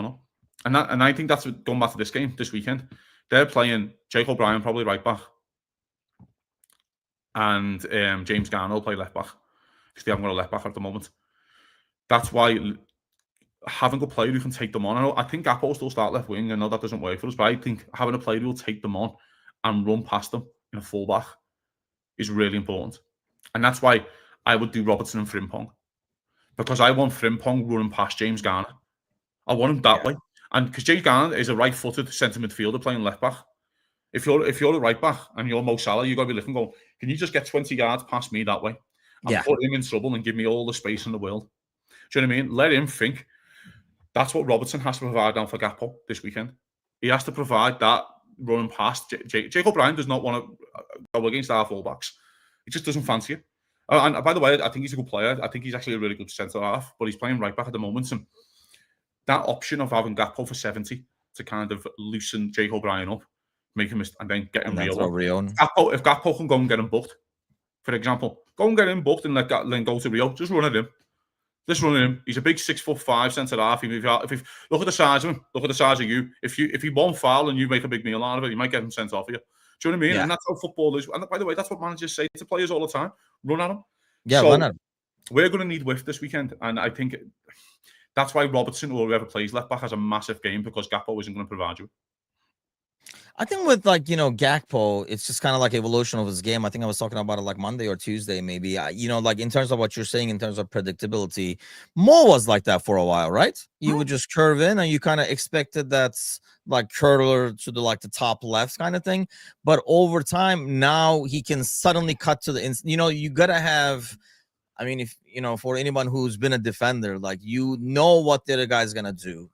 Speaker 2: up. And I think that's going back to this game this weekend. They're playing Jake O'Brien probably right back. And James Garner will play left back, because they haven't got a left back at the moment. That's why having a player who can take them on. I think Gakpo will still start left wing. I know that doesn't work for us, but I think having a player who will take them on and run past them in a fullback is really important. And that's why I would do Robertson and Frimpong, because I want Frimpong running past James Garner. I want him that way, and because James Garner is a right-footed centre midfielder playing left back. If you're a right back and you're Mo Salah, you've got to be looking, going, can you just get 20 yards past me that way? And put him in trouble and give me all the space in the world. Do you know what I mean? Let him think. That's what Robertson has to provide down for Gakpo this weekend. He has to provide that running past. Jake O'Brien does not want to go against our fullbacks. He just doesn't fancy it. And by the way, I think he's a good player. I think he's actually a really good centre-half, but he's playing right back at the moment. And that option of having Gakpo for 70 to kind of loosen Jake O'Brien up, make him, and then get him Rio. If Gakpo can go and get him booked, for example, go and get him booked and let Gatlin go to Rio, just run at him. Just run at him. He's a big 6'5" centre-half. If look at the size of him, look at the size of you. If he won't foul and you make a big meal out of it, you might get him sent off of you. Do you know what I mean? Yeah. And that's how football is. And by the way, that's what managers say to players all the time. Run at him.
Speaker 1: Yeah, so run at him.
Speaker 2: We're going to need width this weekend. And I think that's why Robertson, or whoever plays left back, has a massive game, because Gakpo isn't going to provide you.
Speaker 1: I think with, like, you know, Gakpo, it's just kind of like evolution of his game. I think I was talking about it like Monday or Tuesday, maybe. You know, like in terms of what you're saying, in terms of predictability, Mo was like that for a while, right? You would just curve in, and you kind of expected that's like curler to the top left kind of thing. But over time, now he can suddenly cut to the you know, you gotta have. I mean, if you know, for anyone who's been a defender, like, you know what the other guy's gonna do.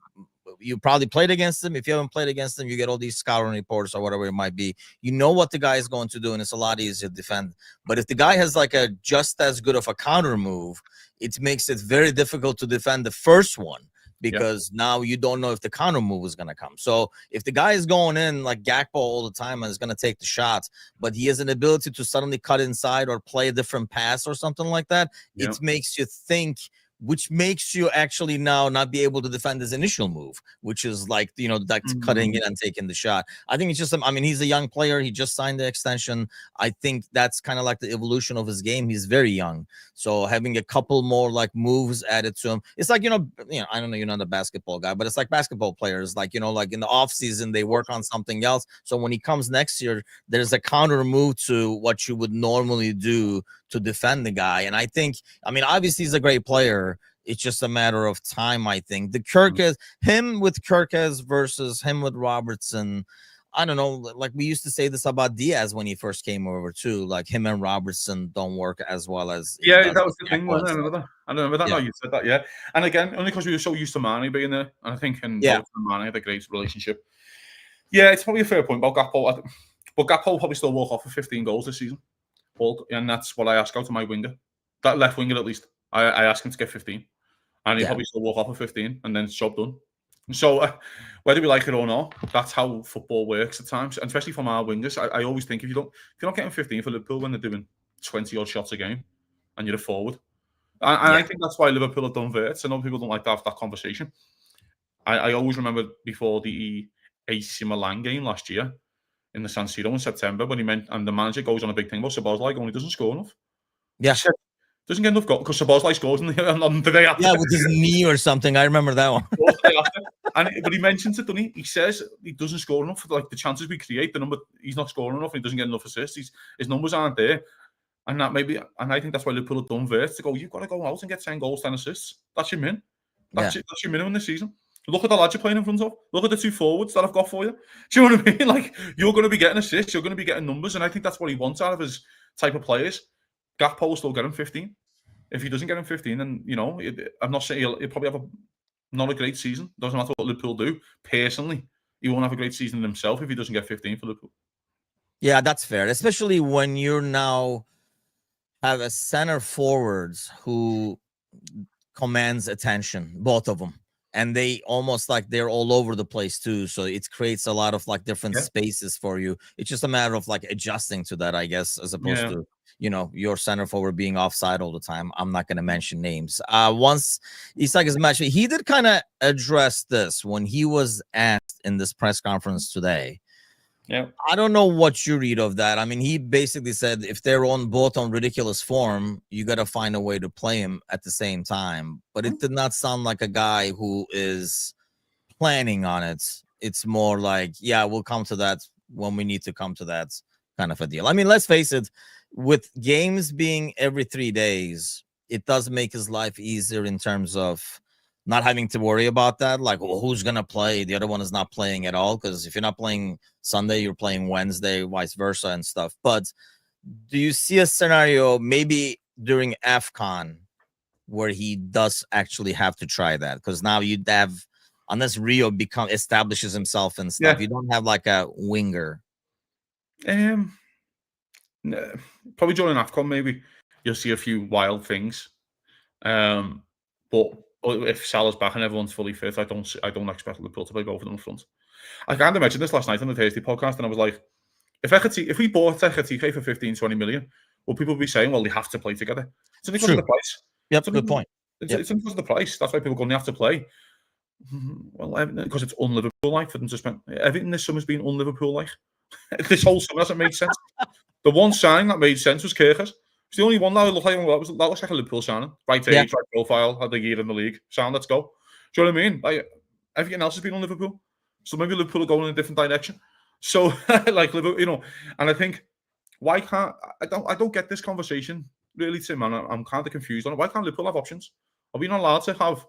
Speaker 1: You probably played against him. If you haven't played against him, you get all these scouting reports or whatever it might be. You know what the guy is going to do, and it's a lot easier to defend. But if the guy has like a just as good of a counter move, it makes it very difficult to defend the first one, because now you don't know if the counter move is going to come. So if the guy is going in like Gakpo all the time and is going to take the shots, but he has an ability to suddenly cut inside or play a different pass or something like that, it makes you think, which makes you actually now not be able to defend his initial move, which is like, you know, like cutting in and taking the shot. I think it's just, I mean, he's a young player. He just signed the extension. I think that's kind of like the evolution of his game. He's very young. So having a couple more like moves added to him, it's like, you know, I don't know, you're not a basketball guy, but it's like basketball players, like, you know, like in the off season, they work on something else. So when he comes next year, there's a counter move to what you would normally do to defend the guy. And I think, I mean, obviously he's a great player. It's just a matter of time, I think. The Kirkes, him with Kirkes versus him with Robertson, I don't know. Like, we used to say this about Diaz when he first came over too. Like, him and Robertson don't work as well as.
Speaker 2: Yeah, that was the thing. I remember that. Yeah. You said that. Yeah, and again, only because we were so used to Mane being there, and I think both and Mane had a great relationship. Yeah, it's probably a fair point about Gakpo, but Gakpo will probably still walk off with 15 goals this season, and that's what I ask out of my winger, that left winger at least. I ask him to get 15. And he'll probably still walk off at 15, and then it's job done. So whether we like it or not, that's how football works at times, and especially from our wingers. I always think if you're not getting 15 for Liverpool when they're doing 20 odd shots a game, and you're a forward, and I think that's why Liverpool have done Verts. I know people don't like to have that conversation. I always remember before the AC Milan game last year in the San Siro in September, when and the manager goes on a big thing about Szoboszlai, only doesn't score enough.
Speaker 1: Yeah.
Speaker 2: Doesn't get enough goals because Szoboszlai scores on the day after.
Speaker 1: Yeah, with his knee or something. I remember that one.
Speaker 2: But he mentions it, doesn't he? He says he doesn't score enough. Like, the chances we create, he's not scoring enough. And he doesn't get enough assists. His numbers aren't there, and I think that's why Liverpool have done Verts to go. You've got to go out and get 10 goals, 10 assists. That's your min. That's your minimum this season. Look at the lads you're playing in front of. Look at the two forwards that I've got for you. Do you know what I mean? Like, you're going to be getting assists. You're going to be getting numbers, and I think that's what he wants out of his type of players. Gakpo will still get him 15. If he doesn't get him 15, then, you know, I'm not saying he'll probably have not a great season. Doesn't matter what Liverpool do. Personally, he won't have a great season himself if he doesn't get 15 for Liverpool.
Speaker 1: Yeah, that's fair. Especially when you're now have a center forwards who commands attention, both of them. And they almost like they're all over the place too. So it creates a lot of like different spaces for you. It's just a matter of like adjusting to that, I guess, as opposed to, you know, your center forward being offside all the time. I'm not going to mention names. Once Isak's match, he did kind of address this when he was asked in this press conference today.
Speaker 2: Yeah,
Speaker 1: I don't know what you read of that. I mean, he basically said if they're both on ridiculous form, you got to find a way to play him at the same time. But it did not sound like a guy who is planning on it. It's more like, yeah, we'll come to that when we need to come to that kind of a deal. I mean, let's face it, with games being every 3 days, it does make his life easier in terms of not having to worry about that. Like, well, who's going to play? The other one is not playing at all. Because if you're not playing Sunday, you're playing Wednesday, vice versa and stuff. But do you see a scenario maybe during AFCON where he does actually have to try that, because now you'd have, unless Rio establishes himself and stuff, you don't have like a winger.
Speaker 2: Probably during AFCON, maybe you'll see a few wild things. But if Salah's back and everyone's fully fit, I don't expect Liverpool to play both of them in front. I kind of mentioned this last night on the Thursday podcast, and I was like, if we bought Ekitike for 15-20 million, will people be saying, well, they have to play together? It's only because of the price.
Speaker 1: Yep, good point.
Speaker 2: It's only because of the price. That's why people go, they have to play. Well, because it's un-Liverpool-like for them to spend. Everything this summer's been un-Liverpool-like. This whole summer hasn't made sense. The one sign that made sense was Kirkers. It's the only one that looked like a Liverpool signing. Right age, right profile, had a year in the league. Sound, let's go. Do you know what I mean? Like, everything else has been on Liverpool. So maybe Liverpool are going in a different direction. So, like, Liverpool, and I think, why can't I don't get this conversation really, Tim, and I'm kind of confused on it. Why can't Liverpool have options? Are we not allowed to have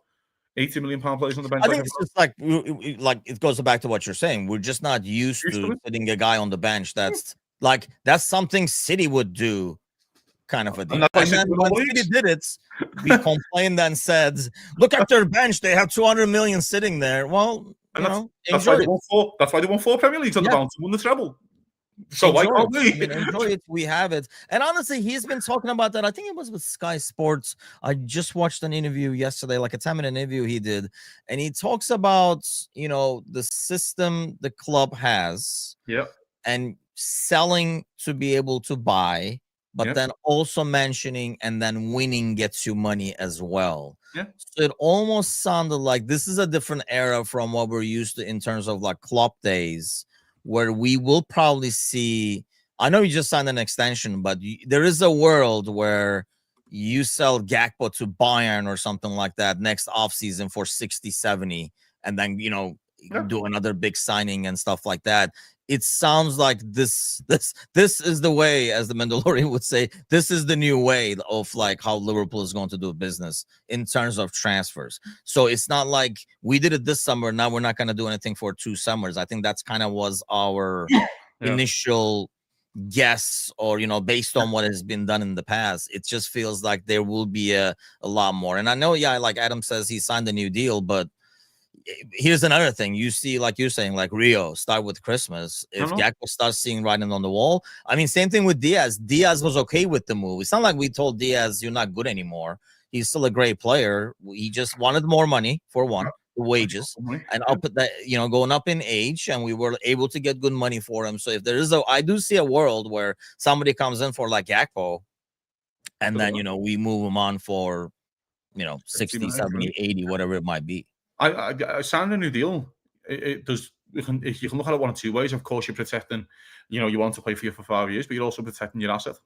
Speaker 2: 80 million pound players on the bench?
Speaker 1: I think it's just like it goes back to what you're saying. We're just not used to putting a guy on the bench. That's something City would do, kind of a deal. And then when City did it, we complained and said, "Look at their bench; they have 200 million sitting there." Well,
Speaker 2: that's why they won 4 Premier Leagues on the bounce and won the treble. So why can't we?
Speaker 1: Enjoy it. We have it. And honestly, he's been talking about that. I think it was with Sky Sports. I just watched an interview yesterday, like a 10-minute interview he did. And he talks about, the system the club has.
Speaker 2: Yeah.
Speaker 1: And selling to be able to buy, but then also mentioning and then winning gets you money as well.
Speaker 2: Yeah.
Speaker 1: So it almost sounded like this is a different era from what we're used to in terms of like Klopp days, where we will probably see, I know you just signed an extension, but there is a world where you sell Gakpo to Bayern or something like that next offseason for 60, 70, and then, do another big signing and stuff like that. It sounds like this is the way, as the Mandalorian would say, this is the new way of like how Liverpool is going to do business in terms of transfers. So it's not like we did it this summer, now we're not going to do anything for 2 summers. I think that's kind of was our initial guess, or based on what has been done in the past. It just feels like there will be a lot more. And I know, like Adam says, he signed a new deal, but here's another thing. You see, like you're saying, like Rio, start with Christmas. If Gakpo starts seeing writing on the wall, I mean, same thing with Diaz. Diaz was okay with the move. It's not like we told Diaz, you're not good anymore. He's still a great player. He just wanted more money, for one, the wages, and up at that, going up in age, and we were able to get good money for him. So if there is I do see a world where somebody comes in for like Gakpo, and then, we move him on for, 60, 70, 80, whatever it might be.
Speaker 2: I signed a new deal. You can look at it one of 2 ways. Of course, you're protecting, you want to play for you for 5 years, but you're also protecting your asset.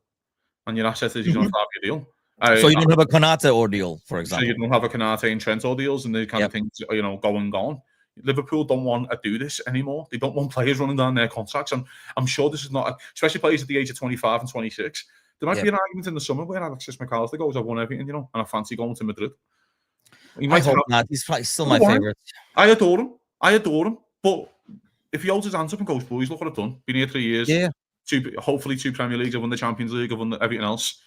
Speaker 2: And your asset is you don't have a deal.
Speaker 1: So you don't have a Konate ordeal, for example.
Speaker 2: So you don't have a Konate and Trent ordeals and the kind of things, go and gone. Liverpool don't want to do this anymore. They don't want players running down their contracts. And I'm sure this is not, especially players at the age of 25 and 26. There might be an argument in the summer where Alexis McAllister goes, I've won everything, and I fancy going to Madrid.
Speaker 1: I hope not. He's probably still my favorite.
Speaker 2: I adore him. But if he holds his hands up and goes, boys, look what I've done. Been here 3 years.
Speaker 1: Yeah.
Speaker 2: Hopefully 2 Premier Leagues. I've won the Champions League. I've won everything else.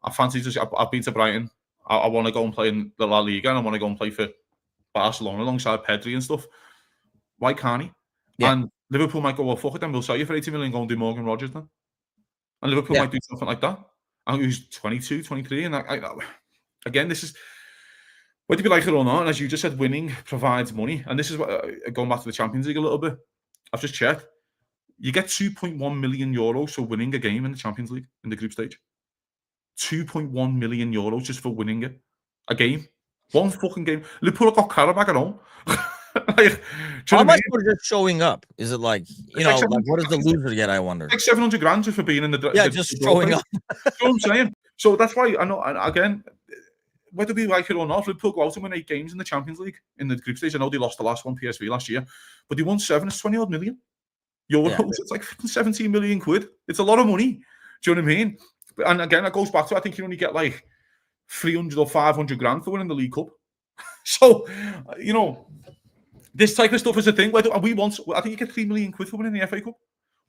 Speaker 2: I fancy I've been to Brighton. I want to go and play in the La Liga, and I want to go and play for Barcelona alongside Pedri and stuff. Why can't he? Yeah. And Liverpool might go, well, fuck it, then we'll sell you for 80 million, go and do Morgan Rogers then. And Liverpool might do something like that. And who's 22, 23. And again, this is, whether you like it or not, and as you just said, winning provides money. And this is what, going back to the Champions League a little bit, I've just checked. You get 2.1 million euros for winning a game in the Champions League in the group stage. 2.1 million euros just for winning it. A game. One fucking game. Liverpool got Carabao at home.
Speaker 1: How much for just showing up? Is it like, what does the loser get, I wonder?
Speaker 2: Like 700 grand just for being in the...
Speaker 1: Yeah, just showing up.
Speaker 2: That's what I'm saying. So that's why, I know, and again, whether we like it or not, Liverpool go out and win 8 games in the Champions League in the group stage. I know they lost the last one, PSV, last year, but they won 7. It's 20 odd million euros. Yeah. It's like 17 million quid. It's a lot of money. Do you know what I mean? And again, that goes back to, I think you only get like 300 or 500 grand for winning the League Cup. So, this type of stuff is a thing. I think you get 3 million quid for winning the FA Cup.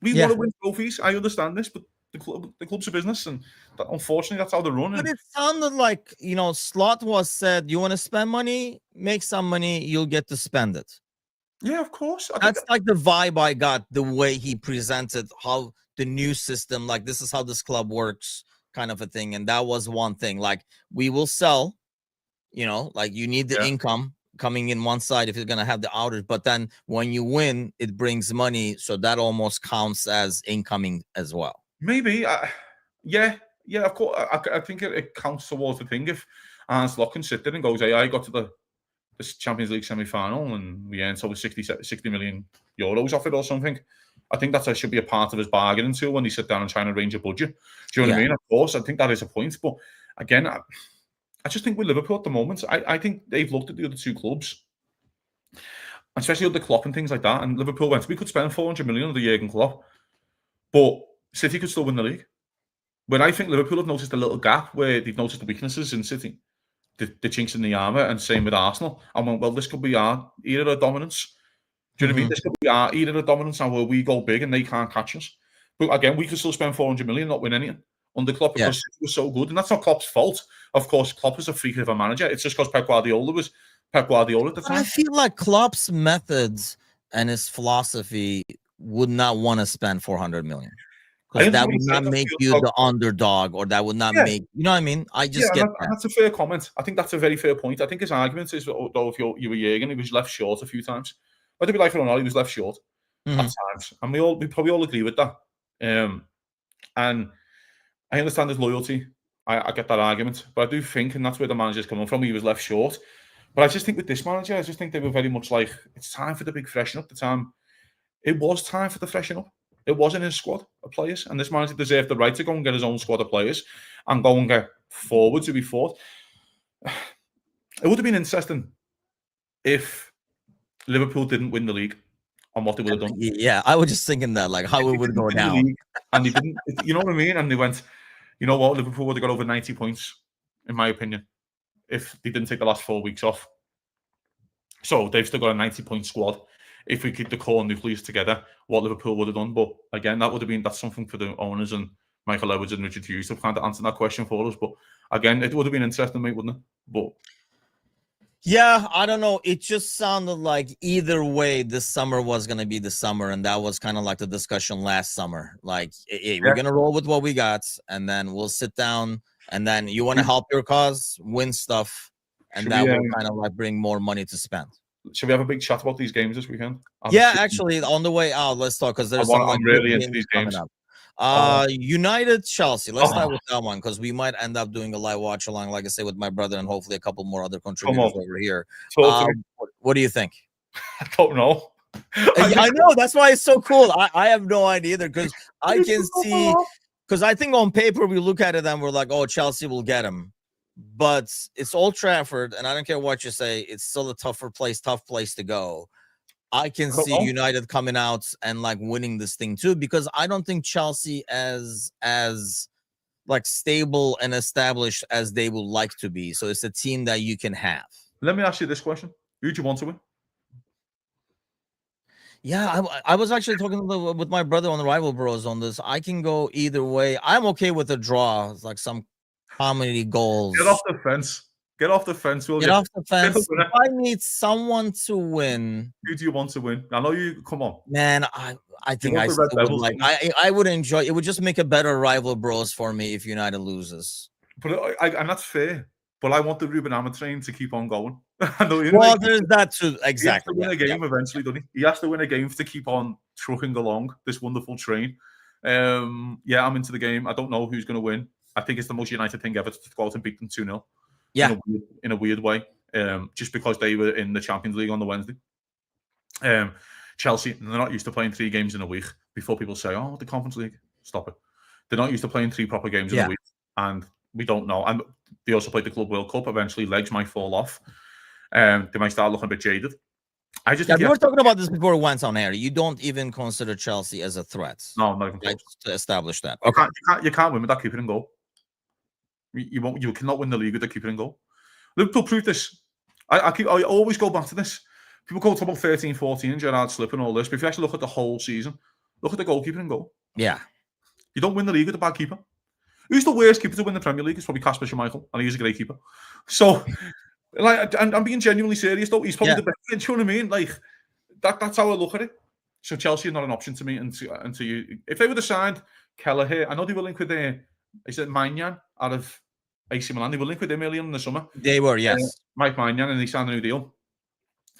Speaker 2: We want to win trophies. I understand this, but the club's a business, and unfortunately, that's how they're run.
Speaker 1: But it sounded like, Slot was said, you want to spend money, make some money, you'll get to spend it.
Speaker 2: Yeah, of course.
Speaker 1: That's like the vibe I got, the way he presented how the new system, like this is how this club works, kind of a thing. And that was one thing. Like, we will sell, like you need the income coming in one side if you're going to have the outage. But then when you win, it brings money. So that almost counts as incoming as well.
Speaker 2: Maybe. Yeah, of course. I think it counts towards the thing. If Arne Slot can sit there and goes, hey, I got to the Champions League semi-final and we earned over 60 million euros off it or something. I think that should be a part of his bargaining tool when he sit down and try and arrange a budget. Do you know what I mean? Of course, I think that is a point. But again, I just think with Liverpool at the moment, I think they've looked at the other two clubs, especially with the Klopp and things like that. And Liverpool went, we could spend 400 million on the Jurgen Klopp, but City could still win the league. When I think Liverpool have noticed a little gap where they've noticed the weaknesses in City, the chinks in the armour, and same with Arsenal. I went, well, this could be our era of dominance. Do you know what I mean? This could be our era of dominance, and where we go big and they can't catch us. But again, we could still spend 400 million and not win anything under Klopp because City was so good. And that's not Klopp's fault. Of course, Klopp was a freak of a manager. It's just because Pep Guardiola at the time.
Speaker 1: I feel like Klopp's methods and his philosophy would not want to spend 400 million. Because that would not make you the underdog, or that would not make, you know what I mean? I just get that.
Speaker 2: That's a fair comment. I think that's a very fair point. I think his argument is, though, if you were Jurgen, he was left short a few times. Whether we like it or not, he was left short at times. And we probably all agree with that. And I understand his loyalty. I get that argument. But I do think, and that's where the manager's coming from, he was left short. But I just think with this manager, I just think they were very much like, it's time for the big freshen up. It was time for the freshen up. It wasn't his squad of players, and this manager deserved the right to go and get his own squad of players and go and get forwards who he thought. It would have been interesting if Liverpool didn't win the league on what they would have done.
Speaker 1: Yeah, I was just thinking that, like, how it would go down.
Speaker 2: And they didn't, you know what I mean? And they went, you know what, Liverpool would have got over 90 points, in my opinion, if they didn't take the last 4 weeks off. So they've still got a 90-point squad. If we keep the core nucleus together, what Liverpool would have done. But again, that's something for the owners and Michael Edwards and Richard Hughes to kind of answer that question for us. But again, it would have been interesting, mate, wouldn't it? But
Speaker 1: yeah, I don't know. It just sounded like either way, this summer was going to be the summer. And that was kind of like the discussion last summer. Like, hey, we're going to roll with what we got, and then we'll sit down, and then you want to help your cause, win stuff, and that will kind of like bring more money to spend.
Speaker 2: Should we have a big chat about these games this weekend?
Speaker 1: Actually, on the way out, let's talk, because there's
Speaker 2: I'm really into these games.
Speaker 1: Coming up. United Chelsea. Let's start with that one, because we might end up doing a live watch along, like I say, with my brother and hopefully a couple more other contributors over here. What do you think?
Speaker 2: I don't know.
Speaker 1: I know, that's why it's so cool. I have no idea either, because I can see, because I think on paper we look at it and we're like, oh, Chelsea will get him. But it's Old Trafford, and I don't care what you say, it's still a tough place to go. I can see United coming out and like winning this thing too, because I don't think Chelsea as like stable and established as they would like to be. So it's a team that you can have.
Speaker 2: Let me ask you this question: who do you want to win?
Speaker 1: Yeah, I was actually talking with my brother on the Rival Bros on this. I can go either way. I'm okay with a draw. It's like some comedy goals.
Speaker 2: Get off the fence. Get off the fence.
Speaker 1: Get off the fence. If I need someone to win,
Speaker 2: who do you want to win? I know you. Come on,
Speaker 1: man. I think I would like. I would enjoy. It would just make a better Rival Bros for me if United loses.
Speaker 2: But and that's fair. But I want the Ruben Amorim train to keep on going.
Speaker 1: There's that too. Exactly.
Speaker 2: He has to win a game eventually, doesn't he? He has to win a game to keep on trucking along this wonderful train. I'm into the game. I don't know who's going to win. I think it's the most United thing ever to go out and beat them 2-0.
Speaker 1: Yeah.
Speaker 2: In a weird way. Just because they were in the Champions League on the Wednesday. Chelsea, they're not used to playing 3 games in a week before people say, oh, the Conference League. Stop it. They're not used to playing 3 proper games in a week. And we don't know. And they also played the Club World Cup. Eventually, legs might fall off. They might start looking a bit jaded. I just think
Speaker 1: we were talking about this before it went on air. You don't even consider Chelsea as a threat.
Speaker 2: No, not even close.
Speaker 1: To establish that.
Speaker 2: Okay. You can't win with that keeper and goal. You cannot win the league with the keeper and goal. Liverpool proved this. I always go back to this. People talk about 13-14 and Gerrard slipping all this, but if you actually look at the whole season, look at the goalkeeper and goal.
Speaker 1: Yeah.
Speaker 2: You don't win the league with a bad keeper. Who's the worst keeper to win the Premier League? It's probably Kasper Schmeichel, and he's a great keeper. So, like, I'm being genuinely serious though. He's probably the best. Do you know what I mean? Like, that's how I look at it. So Chelsea are not an option to me. And to you, if they would have signed Kelleher, I know they were linked with is it Maignan out of AC Milan? They were linked with him earlier in the summer.
Speaker 1: They were, yes.
Speaker 2: Mike Maignan, and he signed a new deal.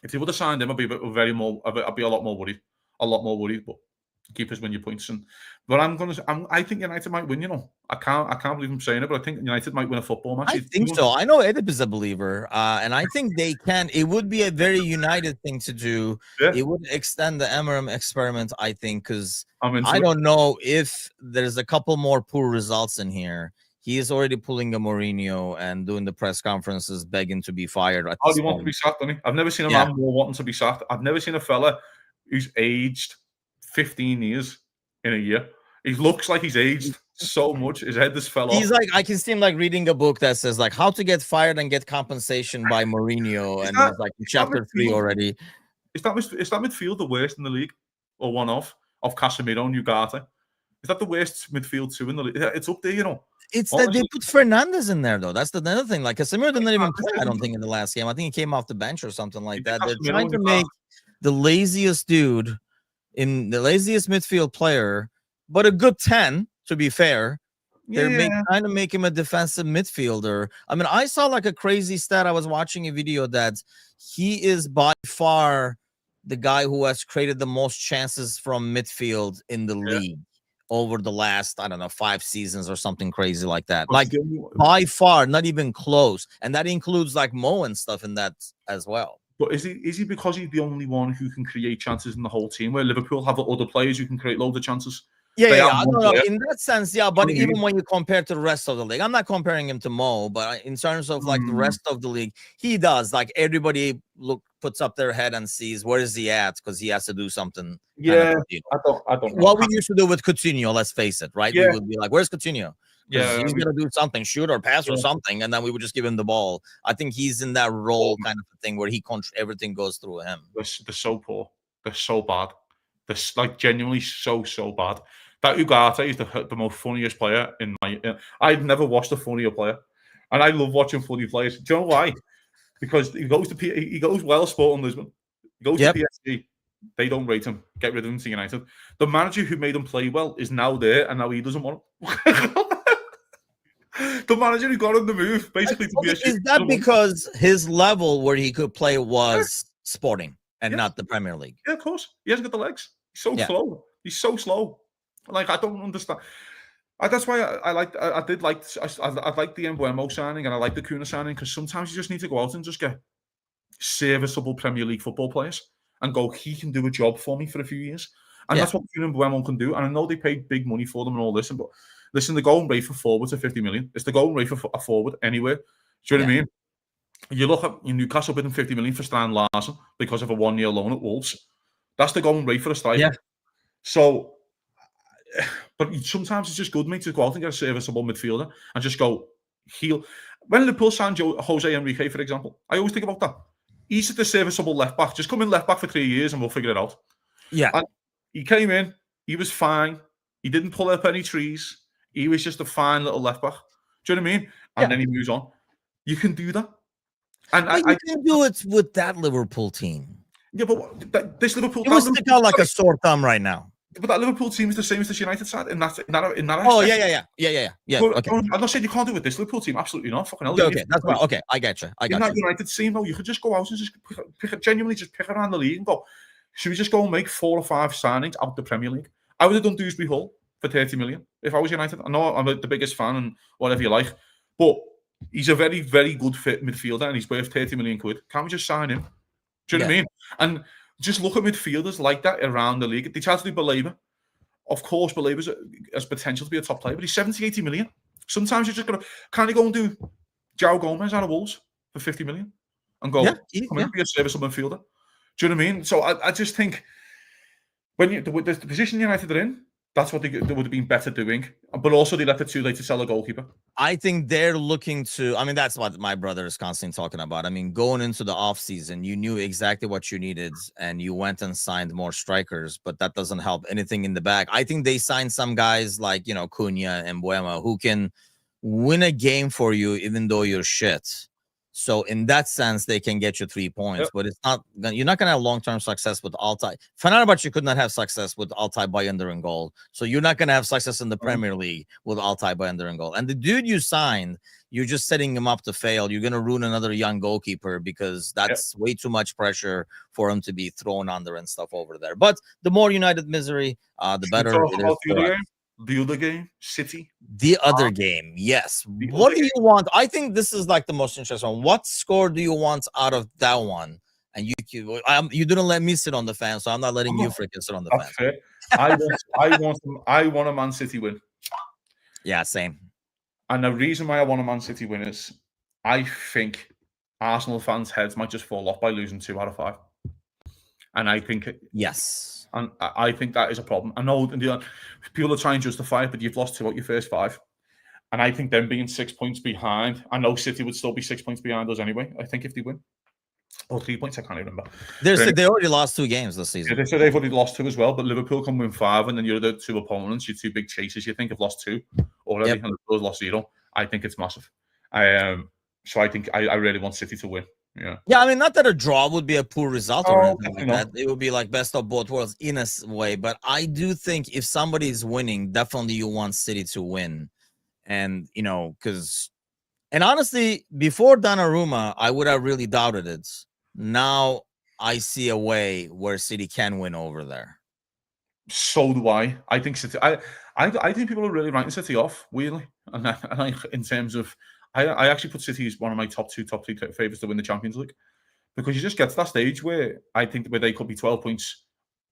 Speaker 2: If they would have signed him, I'd be a lot more worried. But keepers win your points. But I think United might win. You know, I can't believe I'm saying it, but I think United might win a football match.
Speaker 1: I think so. I know Edip is a believer, and I think they can. It would be a very United thing to do. Yeah. It would extend the Emeram experiment, I think, because I don't know if there's a couple more poor results in here. He is already pulling a Mourinho and doing the press conferences, begging to be fired.
Speaker 2: Oh, he wants to be sacked, doesn't he? I've never seen a man more wanting to be sacked. I've never seen a fella who's aged 15 years in a year. He looks like he's aged so much. His head just fell off.
Speaker 1: He's like, I can see him like reading a book that says like how to get fired and get compensation by Mourinho, and he's like in chapter 3 already.
Speaker 2: Is that midfield the worst in the league, or one of Casemiro and Ugarte? Is that the worst midfield two in the league? It's up there, you know.
Speaker 1: It's that they put Fernandes in there though. That's the other thing. Like Casemiro didn't even play, I don't think, in the last game. I think he came off the bench or something like that. They're trying to make the laziest dude in the laziest midfield player, but a good 10, to be fair. They're trying to make him a defensive midfielder. I mean, I saw like a crazy stat. I was watching a video that he is by far the guy who has created the most chances from midfield in the league over the last, I don't know, 5 seasons or something crazy like that. Like by far, not even close. And that includes like Mo and stuff in that as well.
Speaker 2: But is he because he's the only one who can create chances in the whole team, where Liverpool have other players who can create loads of chances?
Speaker 1: Yeah. No, in that sense, yeah. But even when you compare to the rest of the league, I'm not comparing him to Mo, but in terms of like the rest of the league, he does. Like everybody puts up their head and sees where is he at, because he has to do something.
Speaker 2: Yeah, I don't know.
Speaker 1: What we used to do with Coutinho, let's face it, right? We would be like, "Where's Coutinho?" Yeah, he's gonna do something, shoot or pass or something, and then we would just give him the ball. I think he's in that role kind of thing where everything goes through him.
Speaker 2: They're so poor. They're so bad. They're like genuinely so bad. That Ugarte is the most funniest player in my. I've never watched a funnier player, and I love watching funny players. Do you know why? Because he goes well Sporting Lisbon. He goes to PSG. They don't rate him. Get rid of him to United. The manager who made him play well is now there, and now he doesn't want him. The manager who got him the move, basically.
Speaker 1: Is that because his level where he could play was Sporting and not the Premier League?
Speaker 2: Yeah, of course. He hasn't got the legs. He's so slow. He's so slow. Like, I don't understand. That's why I like the Mbeumo signing, and I like the Kuna signing, because sometimes you just need to go out and just get serviceable Premier League football players and go, he can do a job for me for a few years. And that's what Kuna Mbeumo can do. And I know they paid big money for them and all this, but listen, the going rate for forwards are 50 million. It's the going rate for a forward anywhere. Do you know what I mean? You look at Newcastle bidding 50 million for Stan Larsen because of a 1-year loan at Wolves. That's the going rate for a striker. Yeah. So, but sometimes it's just good, mate, to go out and get a serviceable midfielder and just go heal. When Liverpool signed Jose Enrique, for example, I always think about that. He's the serviceable left back. Just come in left back for 3 years and we'll figure it out.
Speaker 1: Yeah.
Speaker 2: And he came in. He was fine. He didn't pull up any trees. He was just a fine little left back. Do you know what I mean? And then he moves on. You can do that. And
Speaker 1: you can do it with that Liverpool team.
Speaker 2: Yeah, but this Liverpool
Speaker 1: team... It was stick out like a sore thumb right now.
Speaker 2: But that Liverpool team is the same as this United side in that
Speaker 1: Oh, yeah.
Speaker 2: Okay. I'm not saying you can't do it with this Liverpool team. Absolutely not. Fucking hell.
Speaker 1: Okay, that's right. Okay, I get you.
Speaker 2: In that United team, though, you could just go out and just genuinely pick around the league and go, should we just go and make 4 or 5 signings out the Premier League? I would have done Dewsbury Hall for 30 million if I was United. I know I'm the biggest fan and whatever you like, but he's a very, very good fit midfielder and he's worth 30 million quid. Can't we just sign him? Do you know what I mean? And just look at midfielders like that around the league. They try to do Baleba. Of course, Baleba has potential to be a top player, but he's 70, 80 million. Sometimes you're just going to kind of go and do João Gomez out of Wolves for 50 million and go, come in, be a serviceable midfielder. Do you know what I mean? So I just think when the position United are in, That's what they would have been better doing. But also they left it too late to sell a goalkeeper.
Speaker 1: I think they're looking to, I mean, that's what my brother is constantly talking about. I mean, going into the offseason, you knew exactly what you needed and you went and signed more strikers, but that doesn't help anything in the back. I think they signed some guys like, Cunha and Buema who can win a game for you even though you're shit. So in that sense, they can get you 3 points, but you're not going to have long-term success with Altay. Fenerbahce could not have success with Altay Bayındır in goal. So you're not going to have success in the Premier League with Altay Bayındır in goal. And the dude you signed, you're just setting him up to fail. You're going to ruin another young goalkeeper because that's way too much pressure for him to be thrown under and stuff over there. But the more United misery, the better it is for us.
Speaker 2: The other game, City.
Speaker 1: The other game, yes. What do you want? I think this is like the most interesting one. What score do you want out of that one? And you didn't let me sit on the fence, so I'm not letting you freaking sit on the fence.
Speaker 2: Fair. I want a Man City win.
Speaker 1: Yeah, same.
Speaker 2: And the reason why I want a Man City win is I think Arsenal fans' heads might just fall off by losing 2 out of 5. And I think and I think that is a problem. I know people are trying to justify it, but you've lost 2 out your first 5. And I think them being 6 points behind, I know City would still be 6 points behind us anyway, I think, if they win. Or 3 points, I can't even remember.
Speaker 1: They already lost 2 games this season.
Speaker 2: Yeah, they've already lost 2 as well, but Liverpool can win 5, and then your other 2 opponents, your 2 big chasers, you think have lost 2 already, and Liverpool's lost 0. I think it's massive. So I think I really want City to win.
Speaker 1: Yeah, I mean, not that a draw would be a poor result or anything like that. It would be like best of both worlds in a way. But I do think if somebody is winning, definitely you want City to win. And, and honestly, before Donnarumma, I would have really doubted it. Now I see a way where City can win over there.
Speaker 2: So do I. I think City. I think people are really writing City off, weirdly. And in terms of, I actually put City as one of my top 3 favourites to win the Champions League, because you just get to that stage where I think where they could be 12 points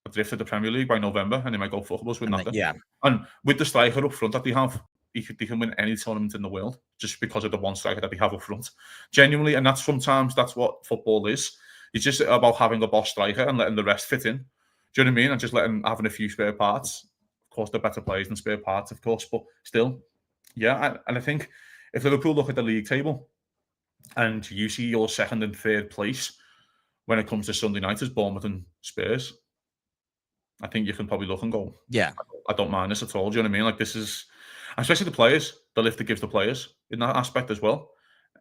Speaker 2: adrift of the Premier League by November, and they might go fuck us with nothing.
Speaker 1: Yeah.
Speaker 2: And with the striker up front that they have, they can win any tournament in the world just because of the one striker that they have up front. Genuinely, and that's what football is. It's just about having a boss striker and letting the rest fit in. Do you know what I mean? And just having a few spare parts. Of course, they're better players than spare parts, of course, but still, yeah. And I think if Liverpool look at the league table and you see your 2nd and 3rd place when it comes to Sunday night as Bournemouth and Spurs, I think you can probably look and go,
Speaker 1: yeah,
Speaker 2: I don't mind this at all. Do you know what I mean? Like, this is, especially the players, the lift it gives the players in that aspect as well.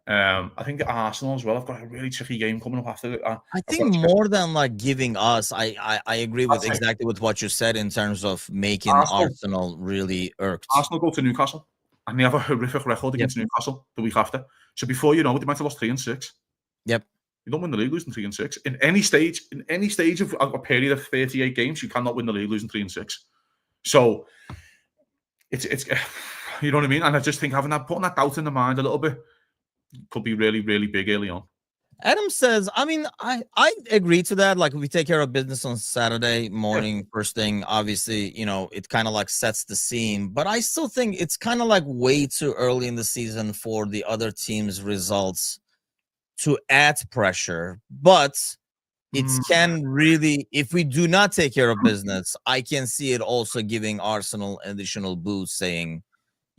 Speaker 2: I think Arsenal as well have got a really tricky game coming up after.
Speaker 1: I think more than like giving us, I agree with exactly with what you said in terms of making Arsenal really irked.
Speaker 2: Arsenal go to Newcastle and they have a horrific record against Newcastle the week after. So before you know it, they might have lost 3 and 6.
Speaker 1: Yep.
Speaker 2: You don't win the league losing 3 and 6. In any stage of a period of 38 games, you cannot win the league losing 3 and 6. So it's you know what I mean? And I just think putting that doubt in the mind a little bit could be really, really big early on.
Speaker 1: Adam says, I mean, I agree to that. Like, if we take care of business on Saturday morning, first thing, obviously, it kind of like sets the scene. But I still think it's kind of like way too early in the season for the other team's results to add pressure. But it can really, if we do not take care of business, I can see it also giving Arsenal additional boost, saying,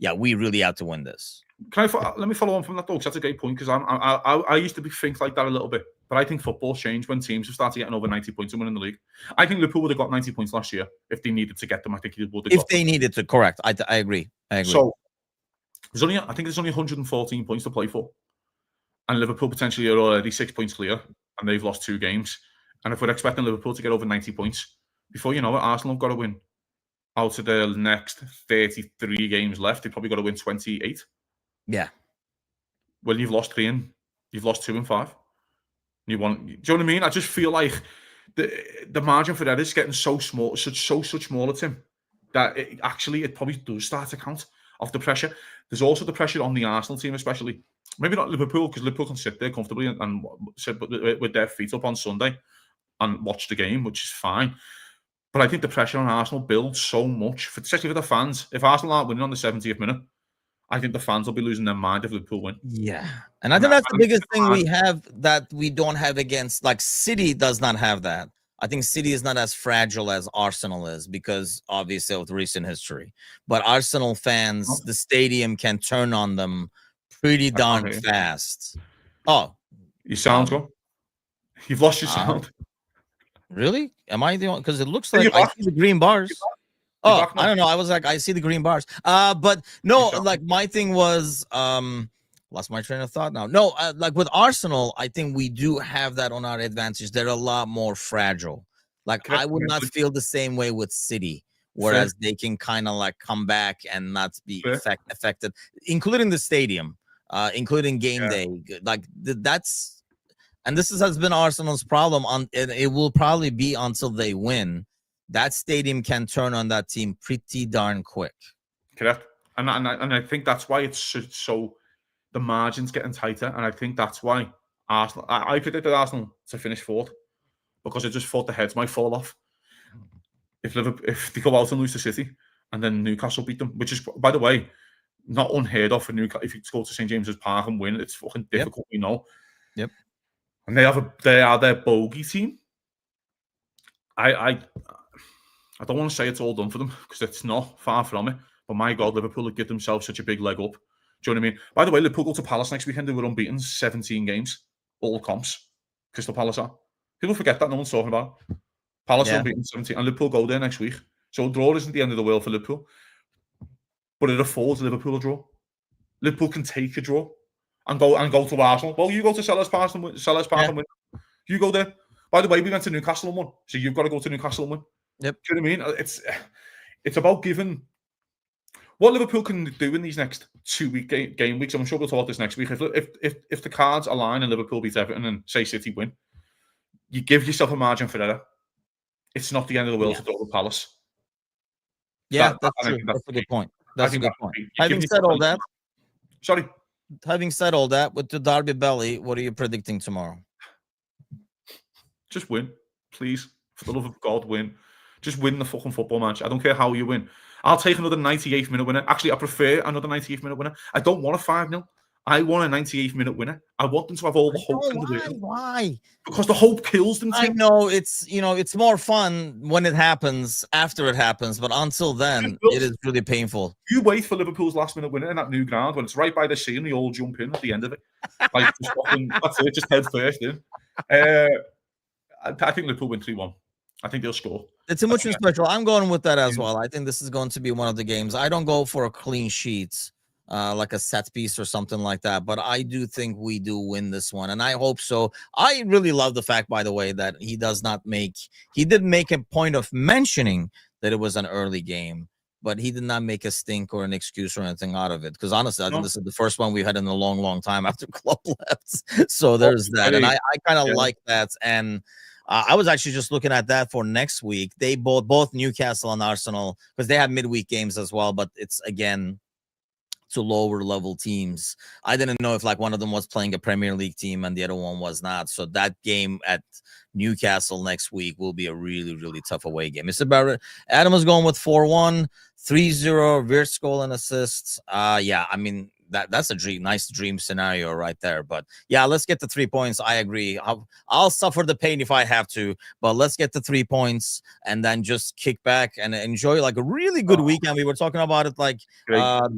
Speaker 1: yeah, we really have to win this.
Speaker 2: Let me follow on from that, though, because that's a great point, because I used to think like that a little bit, but I think football's changed when teams have started getting over 90 points and winning the league. I think Liverpool would have got 90 points last year if they needed to get them. I think they would have.
Speaker 1: If they needed to, correct. I agree.
Speaker 2: So I think there's only 114 points to play for, and Liverpool potentially are already 6 points clear, and they've lost 2 games. And if we're expecting Liverpool to get over 90 points, before you know it, Arsenal have got to win. Out of the next 33 games left, they've probably got to win 28.
Speaker 1: Yeah.
Speaker 2: Well, you've lost 3 and you've lost 2 and 5. Do you know what I mean? I just feel like the margin for that is getting so small, such small at him, that it probably does start to count off the pressure. There's also the pressure on the Arsenal team, especially. Maybe not Liverpool, because Liverpool can sit there comfortably and sit with their feet up on Sunday and watch the game, which is fine. But I think the pressure on Arsenal builds so much, especially for the fans. If Arsenal aren't winning on the 70th minute, I think the fans will be losing their mind if Liverpool win.
Speaker 1: Yeah. And I think that's the biggest thing we have that we don't have against, like, City does not have that. I think City is not as fragile as Arsenal is because obviously of recent history. But Arsenal fans, the stadium can turn on them pretty darn fast. Oh,
Speaker 2: you sound good. You've lost your sound.
Speaker 1: Really? Am I the one? Because it looks like I see the green bars. Oh, I don't know. I was like, I see the green bars. But no, like my thing was, lost my train of thought now. No, like with Arsenal, I think we do have that on our advantage. They're a lot more fragile. Like I would not feel the same way with City, whereas they can kind of like come back and not be affected, including the stadium, including game day. Like that's, and this has been Arsenal's problem and it will probably be until they win. That stadium can turn on that team pretty darn quick.
Speaker 2: Correct. And I think that's why it's so the margin's getting tighter. And I think that's why Arsenal, I predicted Arsenal to finish fourth because I just thought the heads might fall off if they go out and lose to City and then Newcastle beat them, which is, by the way, not unheard of for Newcastle. If you go to St. James's Park and win, it's fucking difficult, we know.
Speaker 1: Yep.
Speaker 2: And they are their bogey team. I don't want to say it's all done for them because it's not, far from it. But my God, Liverpool have given themselves such a big leg up. Do you know what I mean? By the way, Liverpool go to Palace next weekend. They were unbeaten, 17 games, all comps. Crystal Palace are. People forget that. No one's talking about it. Palace are unbeaten, 17. And Liverpool go there next week. So a draw isn't the end of the world for Liverpool. But it affords Liverpool a draw. Liverpool can take a draw and go to Arsenal. Well, you go to Selhurst Park and win. You go there. By the way, we went to Newcastle and won. So you've got to go to Newcastle and win.
Speaker 1: Yep.
Speaker 2: Do you know what I mean? It's about giving what Liverpool can do in these next 2 week game weeks. I'm sure we'll talk about this next week. If the cards align and Liverpool beat Everton and say City win, you give yourself a margin for error. It's not the end of the world to draw the Palace.
Speaker 1: Yeah, that's true. That's a good point. That's a good point. Having said all that, Having said all that, with the Derby belly, what are you predicting tomorrow?
Speaker 2: Just win, please. For the love of God, win. Just win the fucking football match. I don't care how you win. I'll take another 98th minute winner. Actually, I prefer another 98th minute winner. I don't want a 5-0. I want a 98th minute winner. I want them to have all the hope in the world.
Speaker 1: Why?
Speaker 2: Because the hope kills them.
Speaker 1: I know it's more fun when it happens, after it happens, but until then, it is really painful.
Speaker 2: You wait for Liverpool's last minute winner in that new ground when it's right by the sea and they all jump in at the end of it. Like that's it, just head first in. I think Liverpool win 3-1. I think they'll score.
Speaker 1: The Timucin special. I'm going with that as well. I think this is going to be one of the games. I don't go for a clean sheet, like a set piece or something like that, but I do think we do win this one, and I hope so. I really love the fact, by the way, that he didn't make a point of mentioning that it was an early game, but he did not make a stink or an excuse or anything out of it. Because honestly, I think this is the first one we had in a long, long time after Klopp left. So there's that, and I kind of like that. And I was actually just looking at that for next week. They both Newcastle and Arsenal, because they have midweek games as well, but it's again to lower level teams. I didn't know if like one of them was playing a Premier League team and the other one was not. So that game at Newcastle next week will be a really, really tough away game. Mr. Barrett, Adam is going with 4-1, 3-0, Wirtz goal and assists. Yeah, I mean, that's a nice dream scenario right there. But yeah, let's get the 3 points. I agree. I'll suffer the pain if I have to, but let's get the 3 points and then just kick back and enjoy like a really good weekend. We were talking about it, like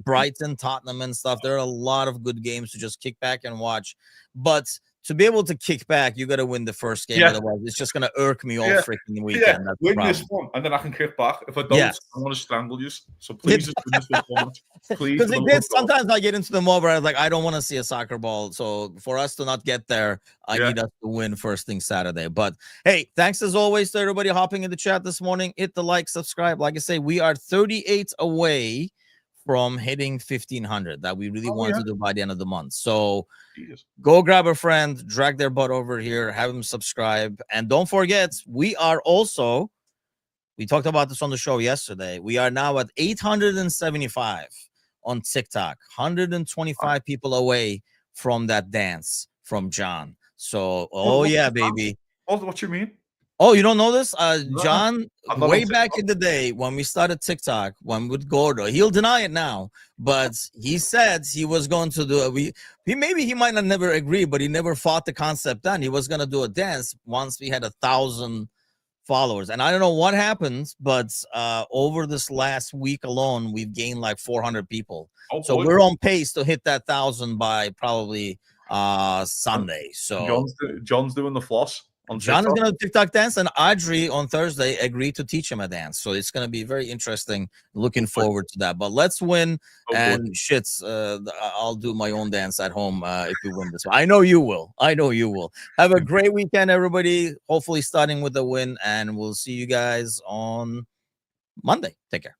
Speaker 1: Brighton, Tottenham and stuff. There are a lot of good games to just kick back and watch. But to be able to kick back, you got to win the first game. Otherwise, it's just going to irk me all freaking weekend. That's
Speaker 2: win this one, and then I can kick back. If I don't, I'm going to strangle you. So please just win this one. Please.
Speaker 1: Because it did. Sometimes I get into the mode where I was like, I don't want to see a soccer ball. So for us to not get there, I need us to win first thing Saturday. But hey, thanks as always to everybody hopping in the chat this morning. Hit the like, subscribe. Like I say, we are 38 away from hitting 1,500 that we really want to do by the end of the month. So go grab a friend, drag their butt over here, have them subscribe. And don't forget, we are also, we talked about this on the show yesterday, we are now at 875 on TikTok, 125 people away from that dance from John. So, yeah, baby.
Speaker 2: What you mean?
Speaker 1: Oh, you don't know this? John, way back in the day when we started TikTok, when with Gordo, he'll deny it now, but he said he was going to do it. Maybe he might not never agree, but he never fought the concept down. He was going to do a dance once we had 1,000 followers, and I don't know what happens, but over this last week alone, we've gained like 400 people. So we're on pace to hit that 1,000 by probably Sunday. So
Speaker 2: John's doing the floss.
Speaker 1: John is going to TikTok dance, and Audrey on Thursday agreed to teach him a dance. So it's going to be very interesting. Looking forward to that. But let's win, and shits, I'll do my own dance at home if we win this one. I know you will. I know you will. Have a great weekend, everybody. Hopefully starting with a win, and we'll see you guys on Monday. Take care.